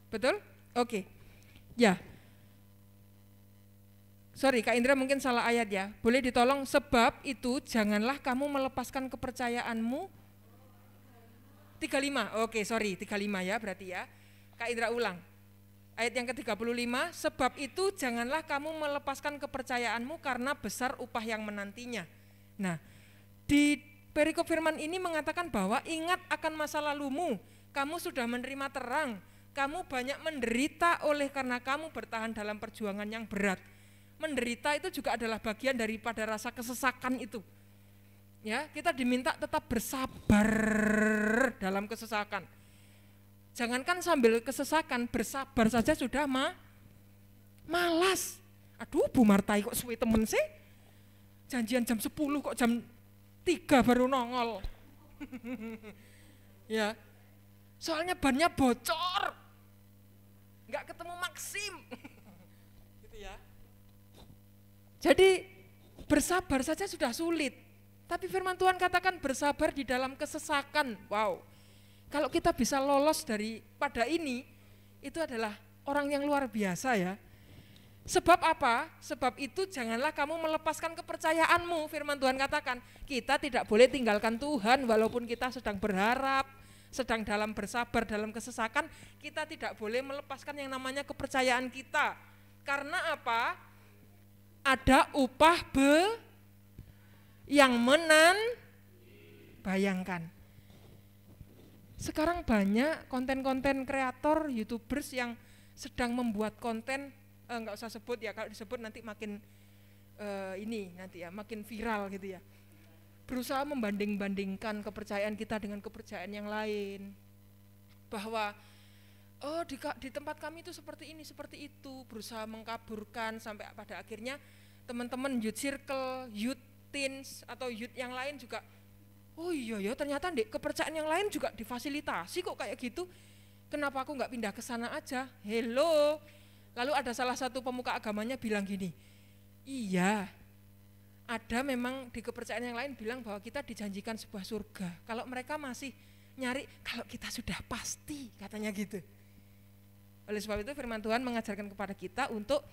Betul? Oke. Ya. Sorry, Kak Indra mungkin salah ayat ya. Boleh ditolong, sebab itu janganlah kamu melepaskan kepercayaanmu. 35, oke sorry 35 ya berarti ya. Kak Indra ulang. Ayat yang ke-35, sebab itu janganlah kamu melepaskan kepercayaanmu karena besar upah yang menantinya. Nah, di perikop firman ini mengatakan bahwa ingat akan masa lalumu, kamu sudah menerima terang, kamu banyak menderita oleh karena kamu bertahan dalam perjuangan yang berat. Menderita itu juga adalah bagian daripada rasa kesesakan itu. Ya, kita diminta tetap bersabar dalam kesesakan. Jangankan sambil kesesakan, bersabar saja sudah malas. Aduh, Bu Martai kok suwe temen sih? Janjian jam 10 kok jam 3 baru nongol. Ya. Soalnya bannya bocor. Enggak ketemu Maksim. Gitu ya. Jadi bersabar saja sudah sulit. Tapi firman Tuhan katakan bersabar di dalam kesesakan. Wow. Kalau kita bisa lolos daripada ini, itu adalah orang yang luar biasa ya. Sebab apa? Sebab itu janganlah kamu melepaskan kepercayaanmu. Firman Tuhan katakan, kita tidak boleh tinggalkan Tuhan walaupun kita sedang berharap, sedang dalam bersabar, dalam kesesakan, kita tidak boleh melepaskan yang namanya kepercayaan kita. Karena apa? Ada upah yang bayangkan. Sekarang banyak konten-konten kreator, YouTubers yang sedang membuat konten, enggak usah sebut ya, kalau disebut nanti makin makin viral gitu ya. Berusaha membanding-bandingkan kepercayaan kita dengan kepercayaan yang lain. Bahwa di tempat kami itu seperti ini, seperti itu, berusaha mengkaburkan sampai pada akhirnya teman-teman youth circle, youth teens atau youth yang lain juga, oh iya ya ternyata kepercayaan yang lain juga difasilitasi kok kayak gitu. Kenapa aku nggak pindah ke sana aja? Hello. Lalu ada salah satu pemuka agamanya bilang gini, iya, ada memang di kepercayaan yang lain bilang bahwa kita dijanjikan sebuah surga. Kalau mereka masih nyari, kalau kita sudah pasti, katanya gitu. Oleh sebab itu firman Tuhan mengajarkan kepada kita untuk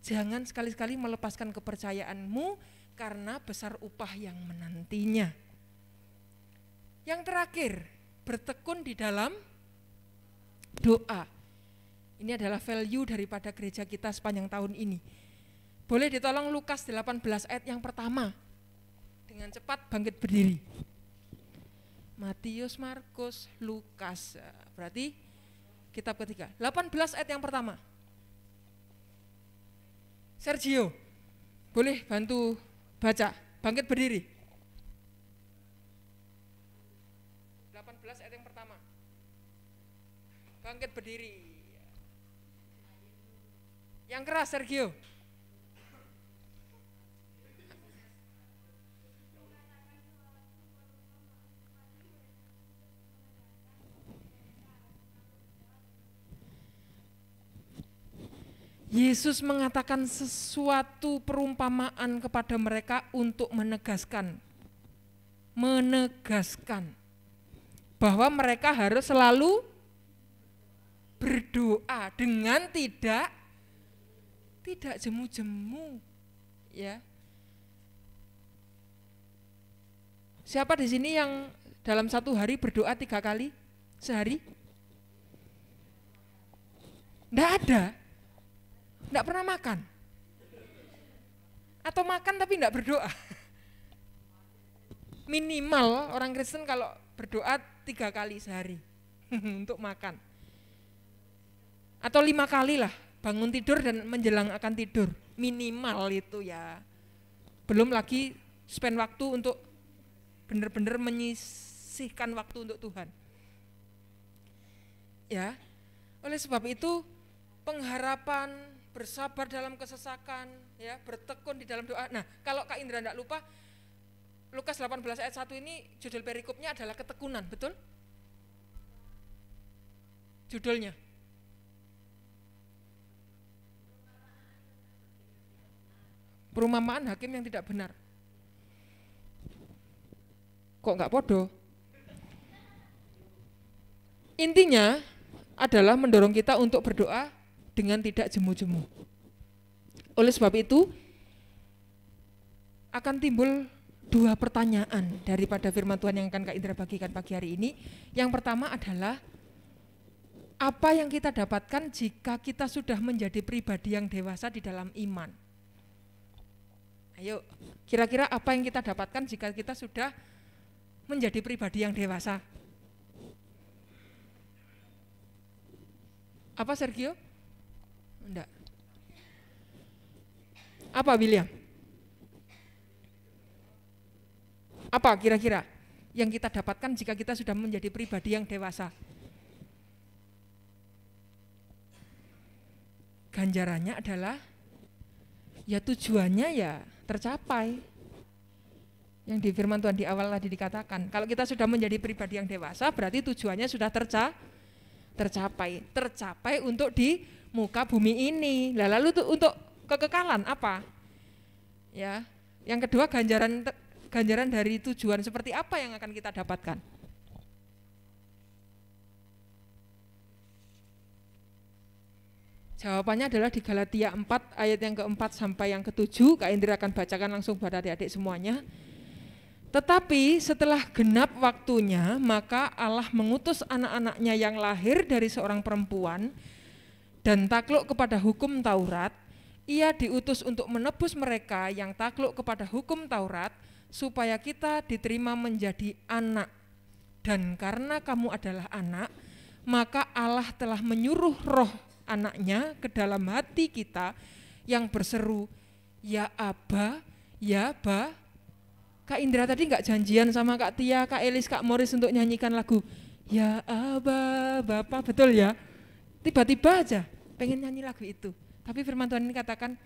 jangan sekali-sekali melepaskan kepercayaanmu karena besar upah yang menantinya. Yang terakhir, bertekun di dalam doa. Ini adalah value daripada gereja kita sepanjang tahun ini. Boleh ditolong Lukas 18 ayat yang pertama. Dengan cepat bangkit berdiri. Matius, Markus, Lukas. Berarti kitab ketiga. 18 ayat yang pertama. Sergio, boleh bantu baca, bangkit berdiri. 18 ayat yang pertama. Bangkit berdiri. Yang keras Sergio. Yesus mengatakan sesuatu perumpamaan kepada mereka untuk menegaskan bahwa mereka harus selalu berdoa dengan tidak jemu-jemu, ya. Siapa di sini yang dalam satu hari berdoa 3 kali sehari? Enggak ada. Enggak pernah makan. Atau makan tapi enggak berdoa. Minimal orang Kristen kalau berdoa 3 kali sehari untuk makan. Atau 5 kali lah, bangun tidur dan menjelang akan tidur. Minimal itu ya. Belum lagi spend waktu untuk benar-benar menyisihkan waktu untuk Tuhan. Ya, oleh sebab itu pengharapan, bersabar dalam kesesakan, ya, bertekun di dalam doa. Nah, kalau Kak Indra enggak lupa, Lukas 18 ayat 1 ini judul perikopnya adalah ketekunan, betul? Judulnya. Perumpamaan hakim yang tidak benar. Kok enggak podo? Intinya adalah mendorong kita untuk berdoa dengan tidak jemu-jemu. Oleh sebab itu akan timbul 2 pertanyaan daripada firman Tuhan yang akan Kak Indra bagikan pagi hari ini. Yang pertama adalah apa yang kita dapatkan jika kita sudah menjadi pribadi yang dewasa di dalam iman. Ayo, kira-kira apa yang kita dapatkan jika kita sudah menjadi pribadi yang dewasa? Apa Sergio? Enggak. Apa William? Apa kira-kira yang kita dapatkan jika kita sudah menjadi pribadi yang dewasa? Ganjarannya adalah, ya tujuannya ya tercapai. Yang di firman Tuhan di awal tadi dikatakan, kalau kita sudah menjadi pribadi yang dewasa, berarti tujuannya sudah tercapai untuk di muka bumi ini. Lalu untuk kekekalan apa? Ya, yang kedua ganjaran dari tujuan seperti apa yang akan kita dapatkan? Jawabannya adalah di Galatia 4 ayat yang keempat sampai yang ke-7. Kak Indri akan bacakan langsung pada adik-adik semuanya. Tetapi setelah genap waktunya, maka Allah mengutus anak-anaknya yang lahir dari seorang perempuan dan takluk kepada hukum Taurat. Ia diutus untuk menebus mereka yang takluk kepada hukum Taurat, supaya kita diterima menjadi anak. Dan karena kamu adalah anak, maka Allah telah menyuruh roh anaknya ke dalam hati kita yang berseru, ya Aba, ya Ba. Kak Indra tadi enggak janjian sama Kak Tia, Kak Elis, Kak Moris untuk nyanyikan lagu Ya Aba, Bapa, betul ya? Tiba-tiba aja pengen nyanyi lagu itu. Tapi firman Tuhan ini katakan,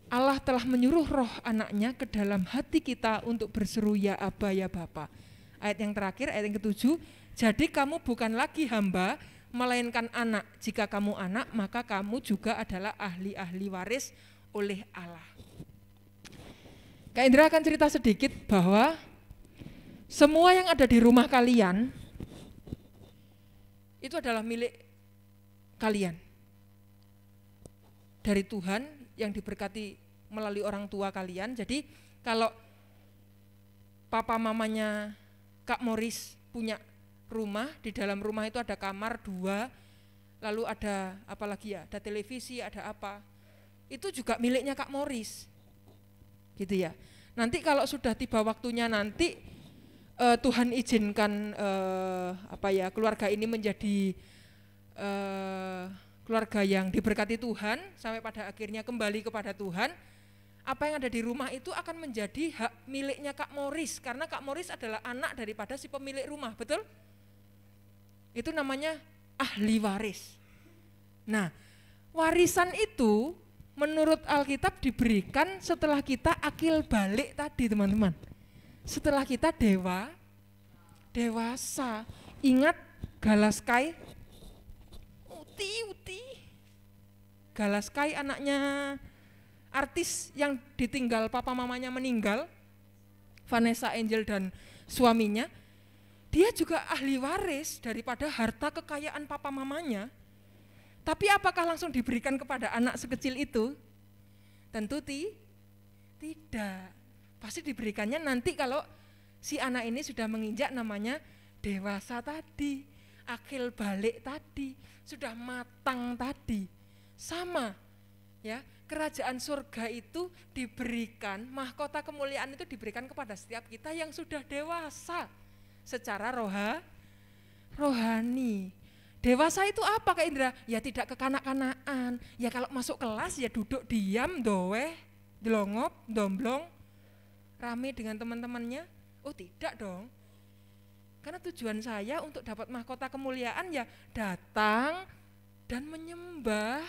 Allah telah menyuruh roh anaknya ke dalam hati kita untuk berseru ya Aba, ya Bapa. Ayat yang terakhir, ayat yang ke-7, jadi kamu bukan lagi hamba, melainkan anak. Jika kamu anak, maka kamu juga adalah ahli-ahli waris oleh Allah. Kak Indra akan cerita sedikit bahwa semua yang ada di rumah kalian itu adalah milik kalian. Dari Tuhan yang diberkati melalui orang tua kalian. Jadi kalau papa mamanya Kak Moris punya rumah, di dalam rumah itu ada kamar 2, lalu ada apa lagi ya, ada televisi, ada apa. Itu juga miliknya Kak Moris. Gitu ya. Nanti kalau sudah tiba waktunya nanti Tuhan izinkan keluarga ini menjadi keluarga yang diberkati Tuhan sampai pada akhirnya kembali kepada Tuhan, apa yang ada di rumah itu akan menjadi hak miliknya Kak Morris, karena Kak Morris adalah anak daripada si pemilik rumah, betul? Itu namanya ahli waris. Nah, warisan itu menurut Alkitab diberikan setelah kita akil balik tadi, teman-teman. Setelah kita dewasa. Ingat Galaskai? Uti. Galaskai anaknya artis yang ditinggal papa mamanya meninggal, Vanessa Angel dan suaminya, dia juga ahli waris daripada harta kekayaan papa mamanya. Tapi apakah langsung diberikan kepada anak sekecil itu? Tentu tidak. Pasti diberikannya nanti kalau si anak ini sudah menginjak namanya dewasa tadi, akil balik tadi, sudah matang tadi. Sama ya, kerajaan surga itu diberikan, mahkota kemuliaan itu diberikan kepada setiap kita yang sudah dewasa secara rohani. Dewasa itu apa Kak Indra? Ya tidak kekanak-kanakan. Ya kalau masuk kelas ya duduk diam, doeh, delongop, domblong, rame dengan teman-temannya. Oh tidak dong. Karena tujuan saya untuk dapat mahkota kemuliaan ya datang dan menyembah.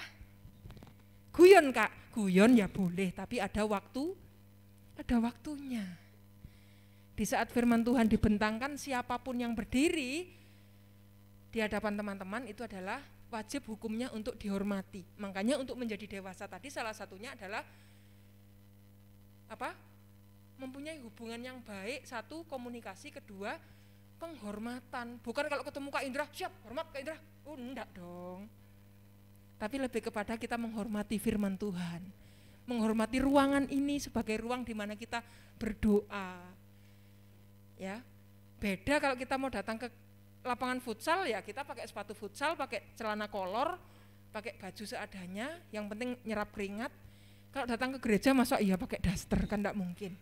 Guyon Kak, guyon ya boleh, tapi ada waktunya. Di saat firman Tuhan dibentangkan, siapapun yang berdiri di hadapan teman-teman itu adalah wajib hukumnya untuk dihormati. Makanya untuk menjadi dewasa tadi salah satunya adalah apa? Mempunyai hubungan yang baik, satu komunikasi, kedua penghormatan. Bukan kalau ketemu Kak Indra, siap hormat Kak Indra. Oh enggak dong. Tapi lebih kepada kita menghormati firman Tuhan. Menghormati ruangan ini sebagai ruang di mana kita berdoa. Ya. Beda kalau kita mau datang ke lapangan futsal ya kita pakai sepatu futsal, pakai celana kolor, pakai baju seadanya, yang penting nyerap keringat. Kalau datang ke gereja masa iya pakai daster, kan enggak mungkin.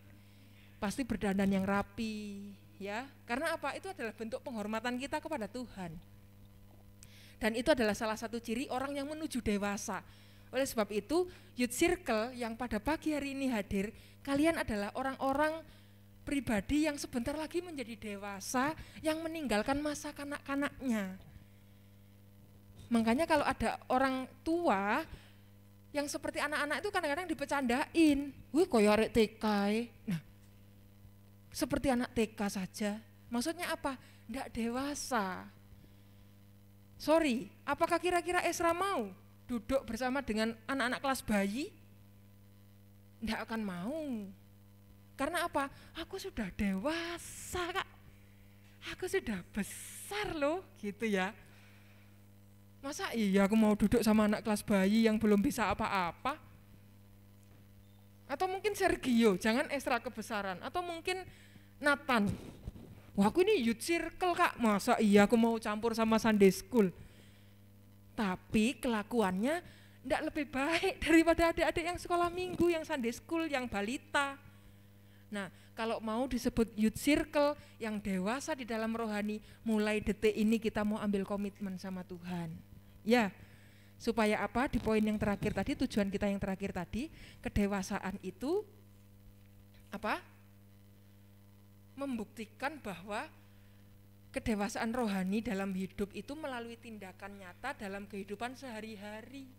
Pasti berdandan yang rapi, ya. Karena apa? Itu adalah bentuk penghormatan kita kepada Tuhan. Dan itu adalah salah satu ciri orang yang menuju dewasa. Oleh sebab itu, Youth Circle yang pada pagi hari ini hadir, kalian adalah orang-orang pribadi yang sebentar lagi menjadi dewasa, yang meninggalkan masa kanak-kanaknya. Makanya kalau ada orang tua yang seperti anak-anak itu kadang-kadang dipecandain. Wih koyo arek TK. Nah, seperti anak TK saja. Maksudnya apa? Nggak dewasa. Sorry, apakah kira-kira Esra mau duduk bersama dengan anak-anak kelas bayi? Nggak akan mau. Karena apa? Aku sudah dewasa Kak. Aku sudah besar loh, gitu ya. Masa iya aku mau duduk sama anak kelas bayi yang belum bisa apa-apa? Atau mungkin Sergio, jangan Esra kebesaran. Atau mungkin Nathan. Wah aku ini Youth Circle Kak, masa iya aku mau campur sama Sunday School. Tapi kelakuannya enggak lebih baik daripada adik-adik yang sekolah minggu, yang Sunday School, yang balita. Nah kalau mau disebut Youth Circle yang dewasa di dalam rohani, mulai detik ini kita mau ambil komitmen sama Tuhan. Ya, supaya apa? Di poin yang terakhir tadi, tujuan kita yang terakhir tadi, kedewasaan itu apa? Membuktikan bahwa kedewasaan rohani dalam hidup itu melalui tindakan nyata dalam kehidupan sehari-hari.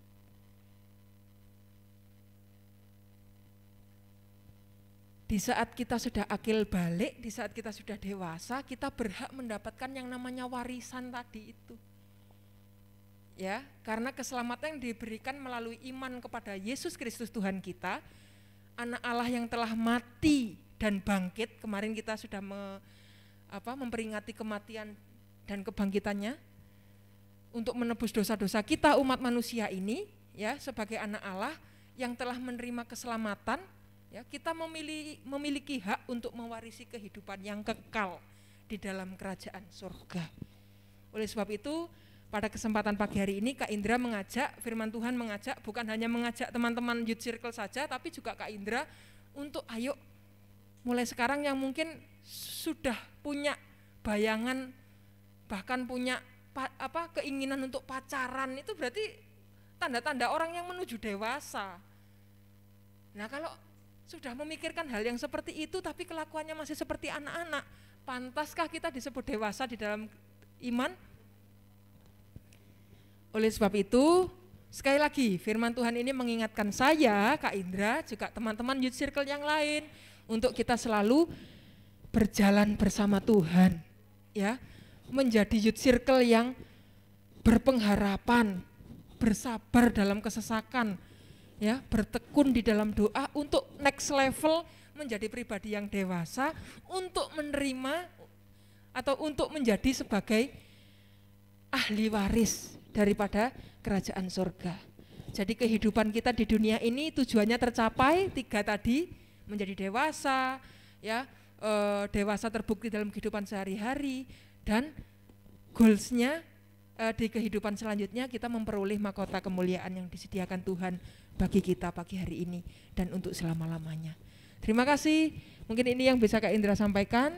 Di saat kita sudah akil balik, di saat kita sudah dewasa, kita berhak mendapatkan yang namanya warisan tadi itu. Ya, karena keselamatan yang diberikan melalui iman kepada Yesus Kristus Tuhan kita, Anak Allah yang telah mati dan bangkit. Kemarin kita sudah memperingati kematian dan kebangkitannya untuk menebus dosa-dosa kita umat manusia ini, ya, sebagai anak Allah yang telah menerima keselamatan, ya, kita memiliki hak untuk mewarisi kehidupan yang kekal di dalam kerajaan surga. Oleh sebab itu, pada kesempatan pagi hari ini Kak Indra mengajak, firman Tuhan mengajak, bukan hanya mengajak teman-teman Youth Circle saja, tapi juga Kak Indra untuk ayo mulai sekarang yang mungkin sudah punya bayangan, bahkan punya keinginan untuk pacaran, itu berarti tanda-tanda orang yang menuju dewasa. Nah, kalau sudah memikirkan hal yang seperti itu tapi kelakuannya masih seperti anak-anak, pantaskah kita disebut dewasa di dalam iman? Oleh sebab itu, sekali lagi firman Tuhan ini mengingatkan saya, Kak Indra, juga teman-teman Youth Circle yang lain, untuk kita selalu berjalan bersama Tuhan, ya, menjadi Youth Circle yang berpengharapan, bersabar dalam kesesakan, ya, bertekun di dalam doa untuk next level menjadi pribadi yang dewasa, untuk menerima atau untuk menjadi sebagai ahli waris daripada kerajaan surga. Jadi kehidupan kita di dunia ini tujuannya tercapai 3 tadi, menjadi dewasa, ya, dewasa terbukti dalam kehidupan sehari-hari, dan goalsnya di kehidupan selanjutnya kita memperoleh mahkota kemuliaan yang disediakan Tuhan bagi kita pagi hari ini dan untuk selama-lamanya. Terima kasih, mungkin ini yang bisa Kak Indra sampaikan.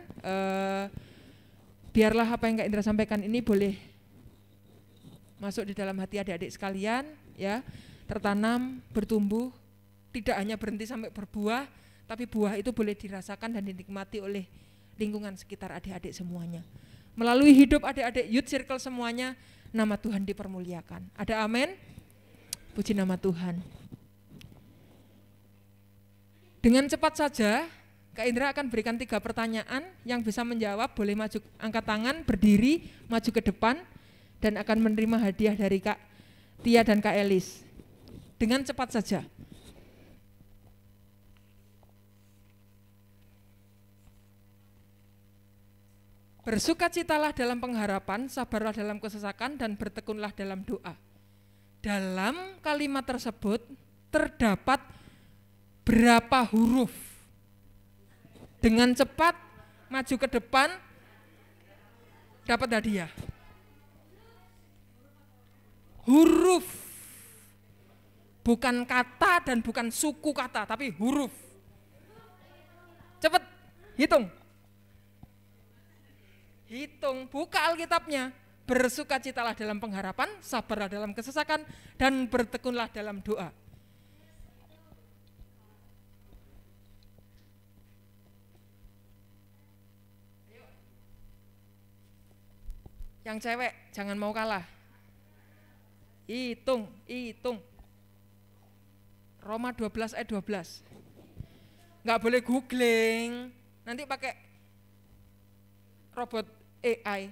Biarlah apa yang Kak Indra sampaikan ini boleh masuk di dalam hati adik-adik sekalian, ya, tertanam, bertumbuh, tidak hanya berhenti sampai berbuah, tapi buah itu boleh dirasakan dan dinikmati oleh lingkungan sekitar adik-adik semuanya. Melalui hidup adik-adik Youth Circle semuanya, nama Tuhan dipermuliakan. Ada amin? Puji nama Tuhan. Dengan cepat saja, Kak Indra akan berikan 3 pertanyaan, yang bisa menjawab boleh maju, angkat tangan, berdiri, maju ke depan, dan akan menerima hadiah dari Kak Tia dan Kak Elis. Dengan cepat saja. Bersukacitalah dalam pengharapan, sabarlah dalam kesesakan, dan bertekunlah dalam doa. Dalam kalimat tersebut terdapat berapa huruf? Dengan cepat, maju ke depan, dapat hadiah. Huruf, bukan kata dan bukan suku kata, tapi huruf. Cepat, hitung. Hitung, buka Alkitabnya. Bersukacitalah dalam pengharapan, sabarlah dalam kesesakan, dan bertekunlah dalam doa. Yang cewek, jangan mau kalah. Hitung, hitung. Roma 12 ayat 12. Nggak boleh googling, nanti pakai robot AI.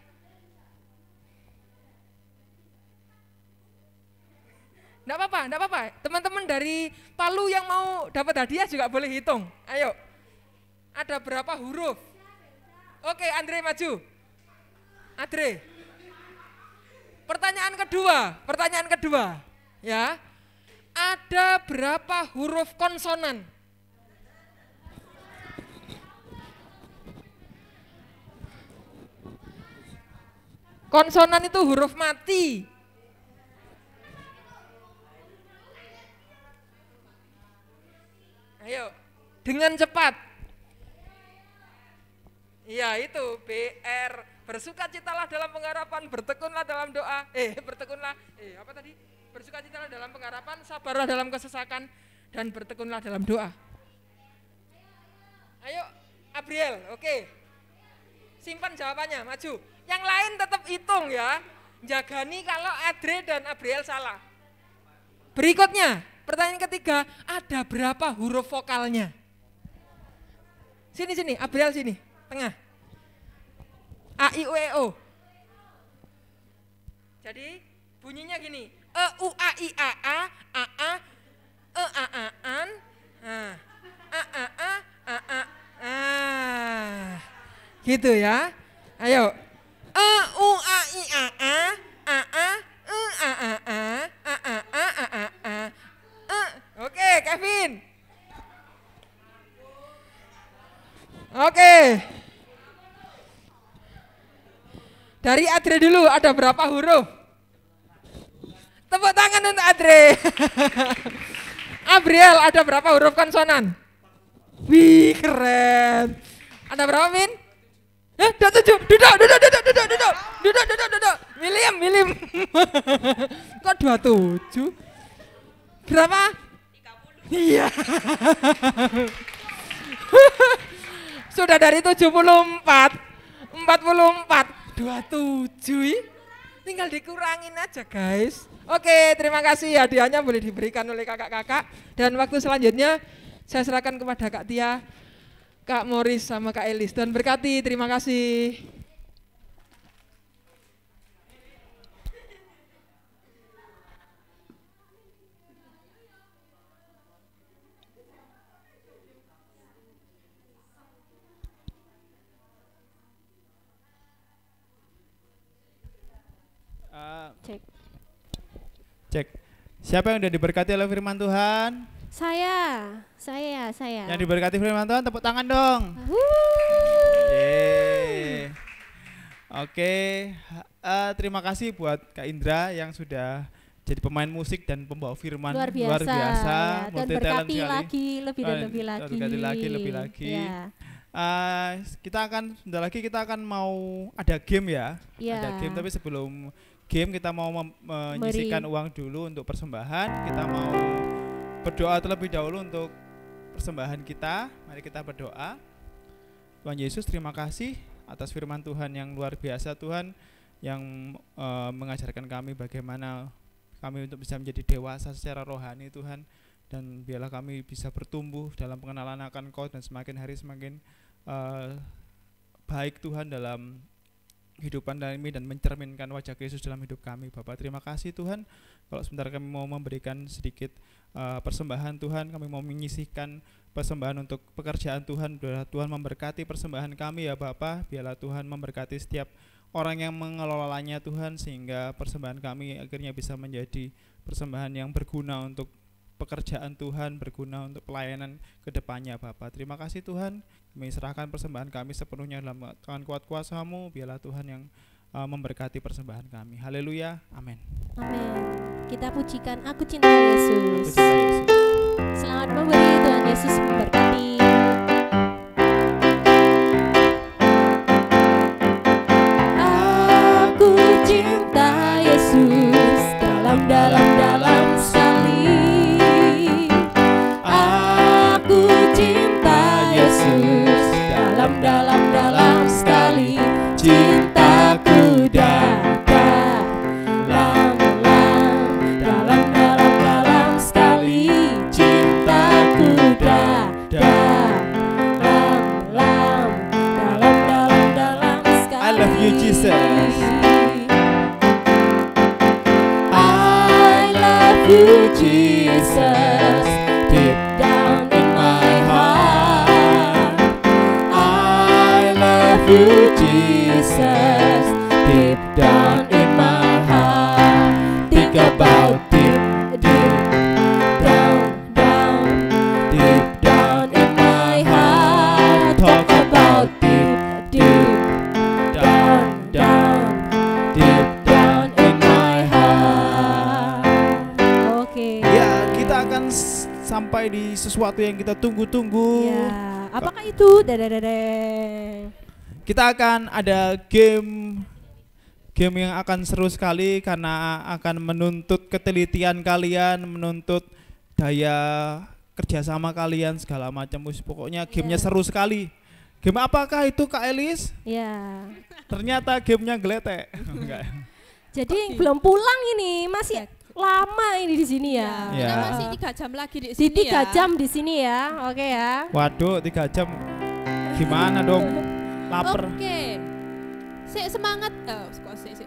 Nggak apa-apa. Teman-teman dari Palu yang mau dapat hadiah juga boleh hitung. Ayo, ada berapa huruf? Oke, Andre maju. Andre. Pertanyaan kedua, ya. Ada berapa huruf konsonan? Konsonan itu huruf mati. Ayo, dengan cepat. Iya, itu BR. Bersukacitalah dalam pengharapan, bertekunlah dalam doa. Bersukacitalah dalam pengharapan, sabarlah dalam kesesakan, dan bertekunlah dalam doa. Ayo, Abriel, oke. Simpan jawabannya, maju. Yang lain tetap hitung ya. Jagani kalau Adre dan Abriel salah. Berikutnya, pertanyaan ketiga, ada berapa huruf vokalnya? Sini, Abriel sini, tengah. A, I, U, E, O. Jadi bunyinya gini, E, U, A, I, A, A, E, A, An, A. Gitu ya. Ayo. E, U, A, I, A, E, A. Oke, Kevin. Oke. Dari Adre dulu, ada berapa huruf? Tepuk tangan untuk Adre. Abriel, ada berapa huruf konsonan? Wih, keren. Ada berapa, Min? Udah 7. Duduk. Milim. Kok 27? Berapa? 30. Iya. Sudah dari 74, 27. Tinggal dikurangin aja, guys. Oke, terima kasih. Hadiahnya boleh diberikan oleh kakak-kakak. Dan waktu selanjutnya saya serahkan kepada Kak Tia, Kak Morris sama Kak Elis. Dan berkati, terima kasih. Cek. Siapa yang udah diberkati oleh firman Tuhan? Saya. Yang diberkati firman Tuhan, tepuk tangan dong. Yeay. Oke, terima kasih buat Kak Indra yang sudah jadi pemain musik dan pembawa firman Luar biasa ya. Dan berkati lagi, lebih lagi. Ya. Kita akan sebentar lagi kita akan mau ada game ya. Ada game, tapi sebelum game kita mau menyisihkan uang dulu untuk persembahan. Kita mau berdoa terlebih dahulu untuk persembahan kita. Mari kita berdoa. Tuhan Yesus, terima kasih atas firman Tuhan yang luar biasa, Tuhan, yang mengajarkan kami bagaimana kami untuk bisa menjadi dewasa secara rohani, Tuhan. Dan biarlah kami bisa bertumbuh dalam pengenalan akan Kau dan semakin hari semakin baik, Tuhan, dalam kehidupan kami dan mencerminkan wajah Yesus dalam hidup kami. Bapak, terima kasih, Tuhan. Kalau sebentar kami mau memberikan sedikit persembahan, Tuhan, kami mau menyisihkan persembahan untuk pekerjaan Tuhan. Biarlah Tuhan memberkati persembahan kami ya Bapak. Biarlah Tuhan memberkati setiap orang yang mengelolanya, Tuhan, sehingga persembahan kami akhirnya bisa menjadi persembahan yang berguna untuk pekerjaan Tuhan, berguna untuk pelayanan ke depannya, Bapak. Terima kasih, Tuhan. Kami serahkan persembahan kami sepenuhnya dalam tangan kuat kuasa-Mu. Biarlah Tuhan yang memberkati persembahan kami. Haleluya. Amin. Amin. Kita pujikan Aku Cinta Yesus. Selamat memberi, Tuhan Yesus memberkati. Aku cinta Yesus dalam sekali. Aku cinta Yesus dalam sekali. Cintaku dalam sekali. Cintaku dalam sekali. I love you, Jesus. I love you, Jesus, deep down in my heart. I love you, Jesus, deep down in my heart. Think about deep down in my heart. Talk about deep down in my heart. Oke. Ya, kita akan sampai di sesuatu yang kita tunggu-tunggu. Ya, apakah itu? Kita akan ada game yang akan seru sekali karena akan menuntut ketelitian kalian, menuntut daya kerjasama kalian segala macam. Pokoknya gamenya seru sekali. Game apakah itu, Kak Elis? Ya. Ternyata gamenya geletek. Enggak. Jadi belum pulang ini, masih lama ini di sini ya. Kita Ya. masih 3 jam lagi di Di sini 3 ya. jam di sini ya. Oke ya. Waduh, 3 jam. Gimana dong? Laper. Oke. Semangat.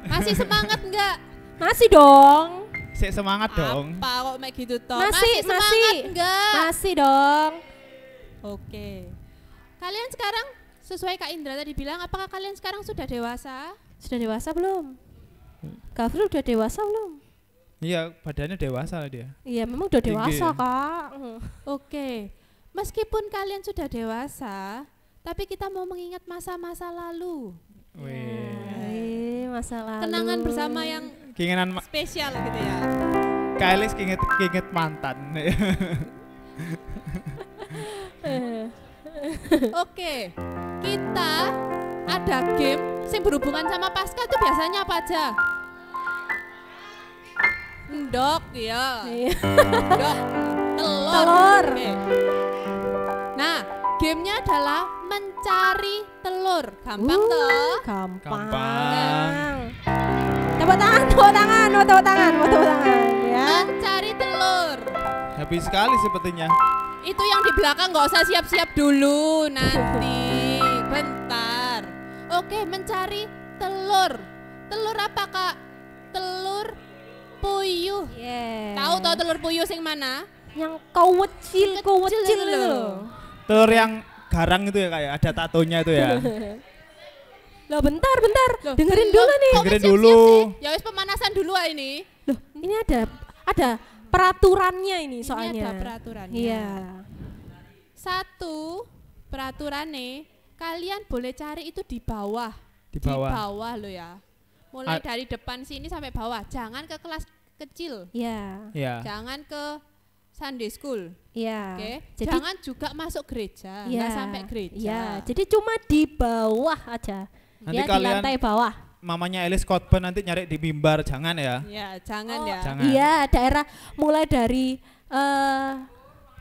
Masih semangat enggak? Masih dong. Semangat dong. Apa kok kayak gitu toh? Masih semangat enggak? Masih dong. Oke. Kalian sekarang sesuai Kak Indra tadi bilang, apakah kalian sekarang sudah dewasa? Sudah dewasa belum? Gafrul udah dewasa belum? Iya, badannya dewasa lah dia. Iya, memang udah Tinggi. dewasa, Kak. Oke. Meskipun kalian sudah dewasa, tapi kita mau mengingat masa-masa lalu. Wih. Masa lalu. Kenangan bersama yang Keinginan spesial gitu ya. Kak Elis keinget mantan. Oke, kita ada game yang berhubungan sama Paskah itu biasanya apa aja? Endok ya. Endok. Telur. Oke. Nah, gamenya adalah mencari telur. Gampang toh? Gampang. Tepuk tangan ya. Mencari telur. Happy sekali sepertinya. Itu yang di belakang nggak usah siap-siap dulu nanti. Bentar. Oke, mencari telur. Telur apa, Kak? Telur puyuh. Yeah. Tahu telur puyuh sing mana? Yang kecil itu. Telur yang garang itu ya kayak ada tatonya itu ya. Loh bentar. Loh, Dengerin loh, dulu nih. kok Dengerin siap-siap dulu. sih? Ya wis pemanasan dulu ah ini. Loh, ini ada peraturannya ini soalnya. Ini ada peraturannya. Iya. Satu, peraturannya kalian boleh cari itu di bawah. Di bawah. Di bawah lo ya. Mulai dari depan sini sampai bawah. Jangan ke kelas kecil. Iya. Ya. Jangan ke Sunday school. Iya. Oke. Jadi Jangan juga masuk gereja. iya, Nggak sampai gereja. Iya, jadi cuma di bawah aja. Nanti Ya, di kalian lantai bawah. mamanya Elis khotbah nanti nyari di mimbar, jangan ya. Ya, jangan ya. Jangan. Iya, daerah mulai dari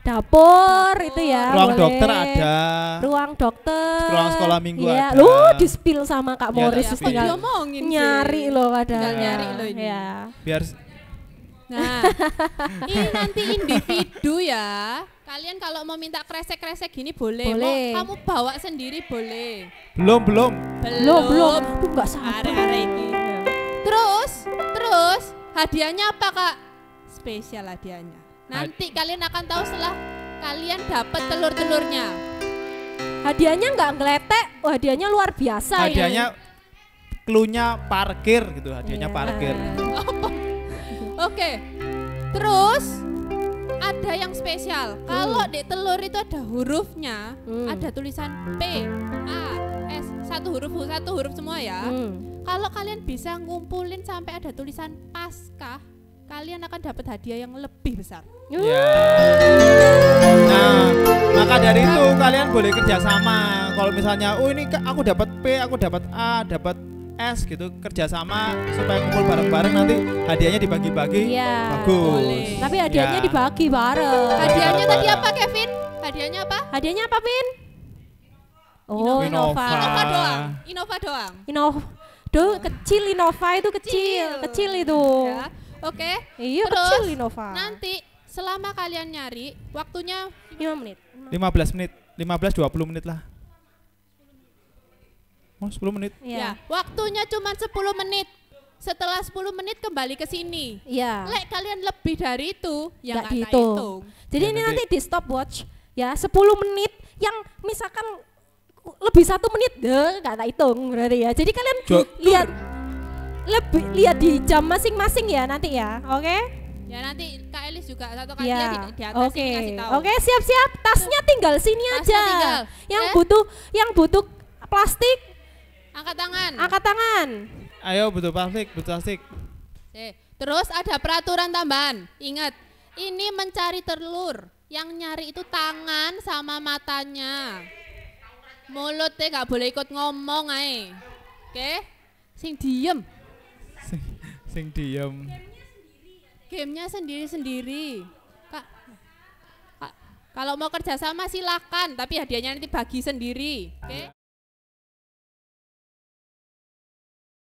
dapur itu ya. Ruang boleh. dokter ada. Ruang dokter. Ruang sekolah minggu iya. ada. Lu di-spill sama Kak Iya, Morris tak terus spill. tinggal Diomongin sih. nyari loh padahal. Tinggal nyari loh ini. Iya. Biar Nah, ini nanti individu ya. Kalian kalau mau minta kresek-kresek gini boleh. Boleh. Mau kamu bawa sendiri boleh. belum. Belum. Tuh enggak sabar. Are-are ini. Terus hadiahnya apa, Kak? Spesial hadiahnya. Nanti kalian akan tahu setelah kalian dapat telur-telurnya. Hadiahnya enggak ngeletek, hadiahnya luar biasa ini. hadiahnya cluenya parkir gitu, hadiahnya Iya. parkir. Oke. Terus ada yang spesial. Kalau di telur itu ada hurufnya, ada tulisan P, A, S, satu huruf semua ya. Kalau kalian bisa ngumpulin sampai ada tulisan Paskah, kalian akan dapat hadiah yang lebih besar. Ya. Nah, maka dari itu kalian boleh kerjasama. Kalau misalnya, oh ini aku dapat P, aku dapat A, dapat S gitu, kerjasama supaya kumpul bareng-bareng, nanti hadiahnya dibagi-bagi. Iya. Bagus. Boleh. Tapi hadiahnya Ya. dibagi bareng. Hadiahnya tadi bareng. apa, Kevin? Hadiahnya apa? Hadiahnya apa, Pin? Oh, Innova. Innova doang. Kecil Innova itu kecil itu. Ya. Oke. Iya, Terus, kecil Innova. Nanti selama kalian nyari, waktunya 5 menit. 15 menit, 15-20 menit lah. Oh, 10 menit. ya, waktunya cuma 10 menit. Setelah 10 menit kembali ke sini. Iya. Lek kalian lebih dari itu, ya Nggak nggak dihitung. hitung. Jadi Ya, ini nanti- nanti di stopwatch ya 10 menit yang misalkan lebih 1 menit nggak tak hitung berarti ya. Jadi kalian lihat di jam masing-masing ya nanti ya. Oke? Ya nanti Kak Elis juga satu kali Ya. di atas Oke. sini kasih tahu. Oke, siap-siap. Tasnya tinggal sini Tasnya aja. tinggal. Yang butuh plastik Angkat tangan. angkat tangan. Ayo, butuh plastik. Terus ada peraturan tambahan. Ingat, ini mencari telur. Yang nyari itu tangan sama matanya. Mulutnya nggak boleh ikut ngomong ae. Oke? Sing diem. Sing diem. Gamenya sendiri-sendiri. Kak, kalau mau kerjasama silakan, tapi hadiahnya nanti bagi sendiri. Oke?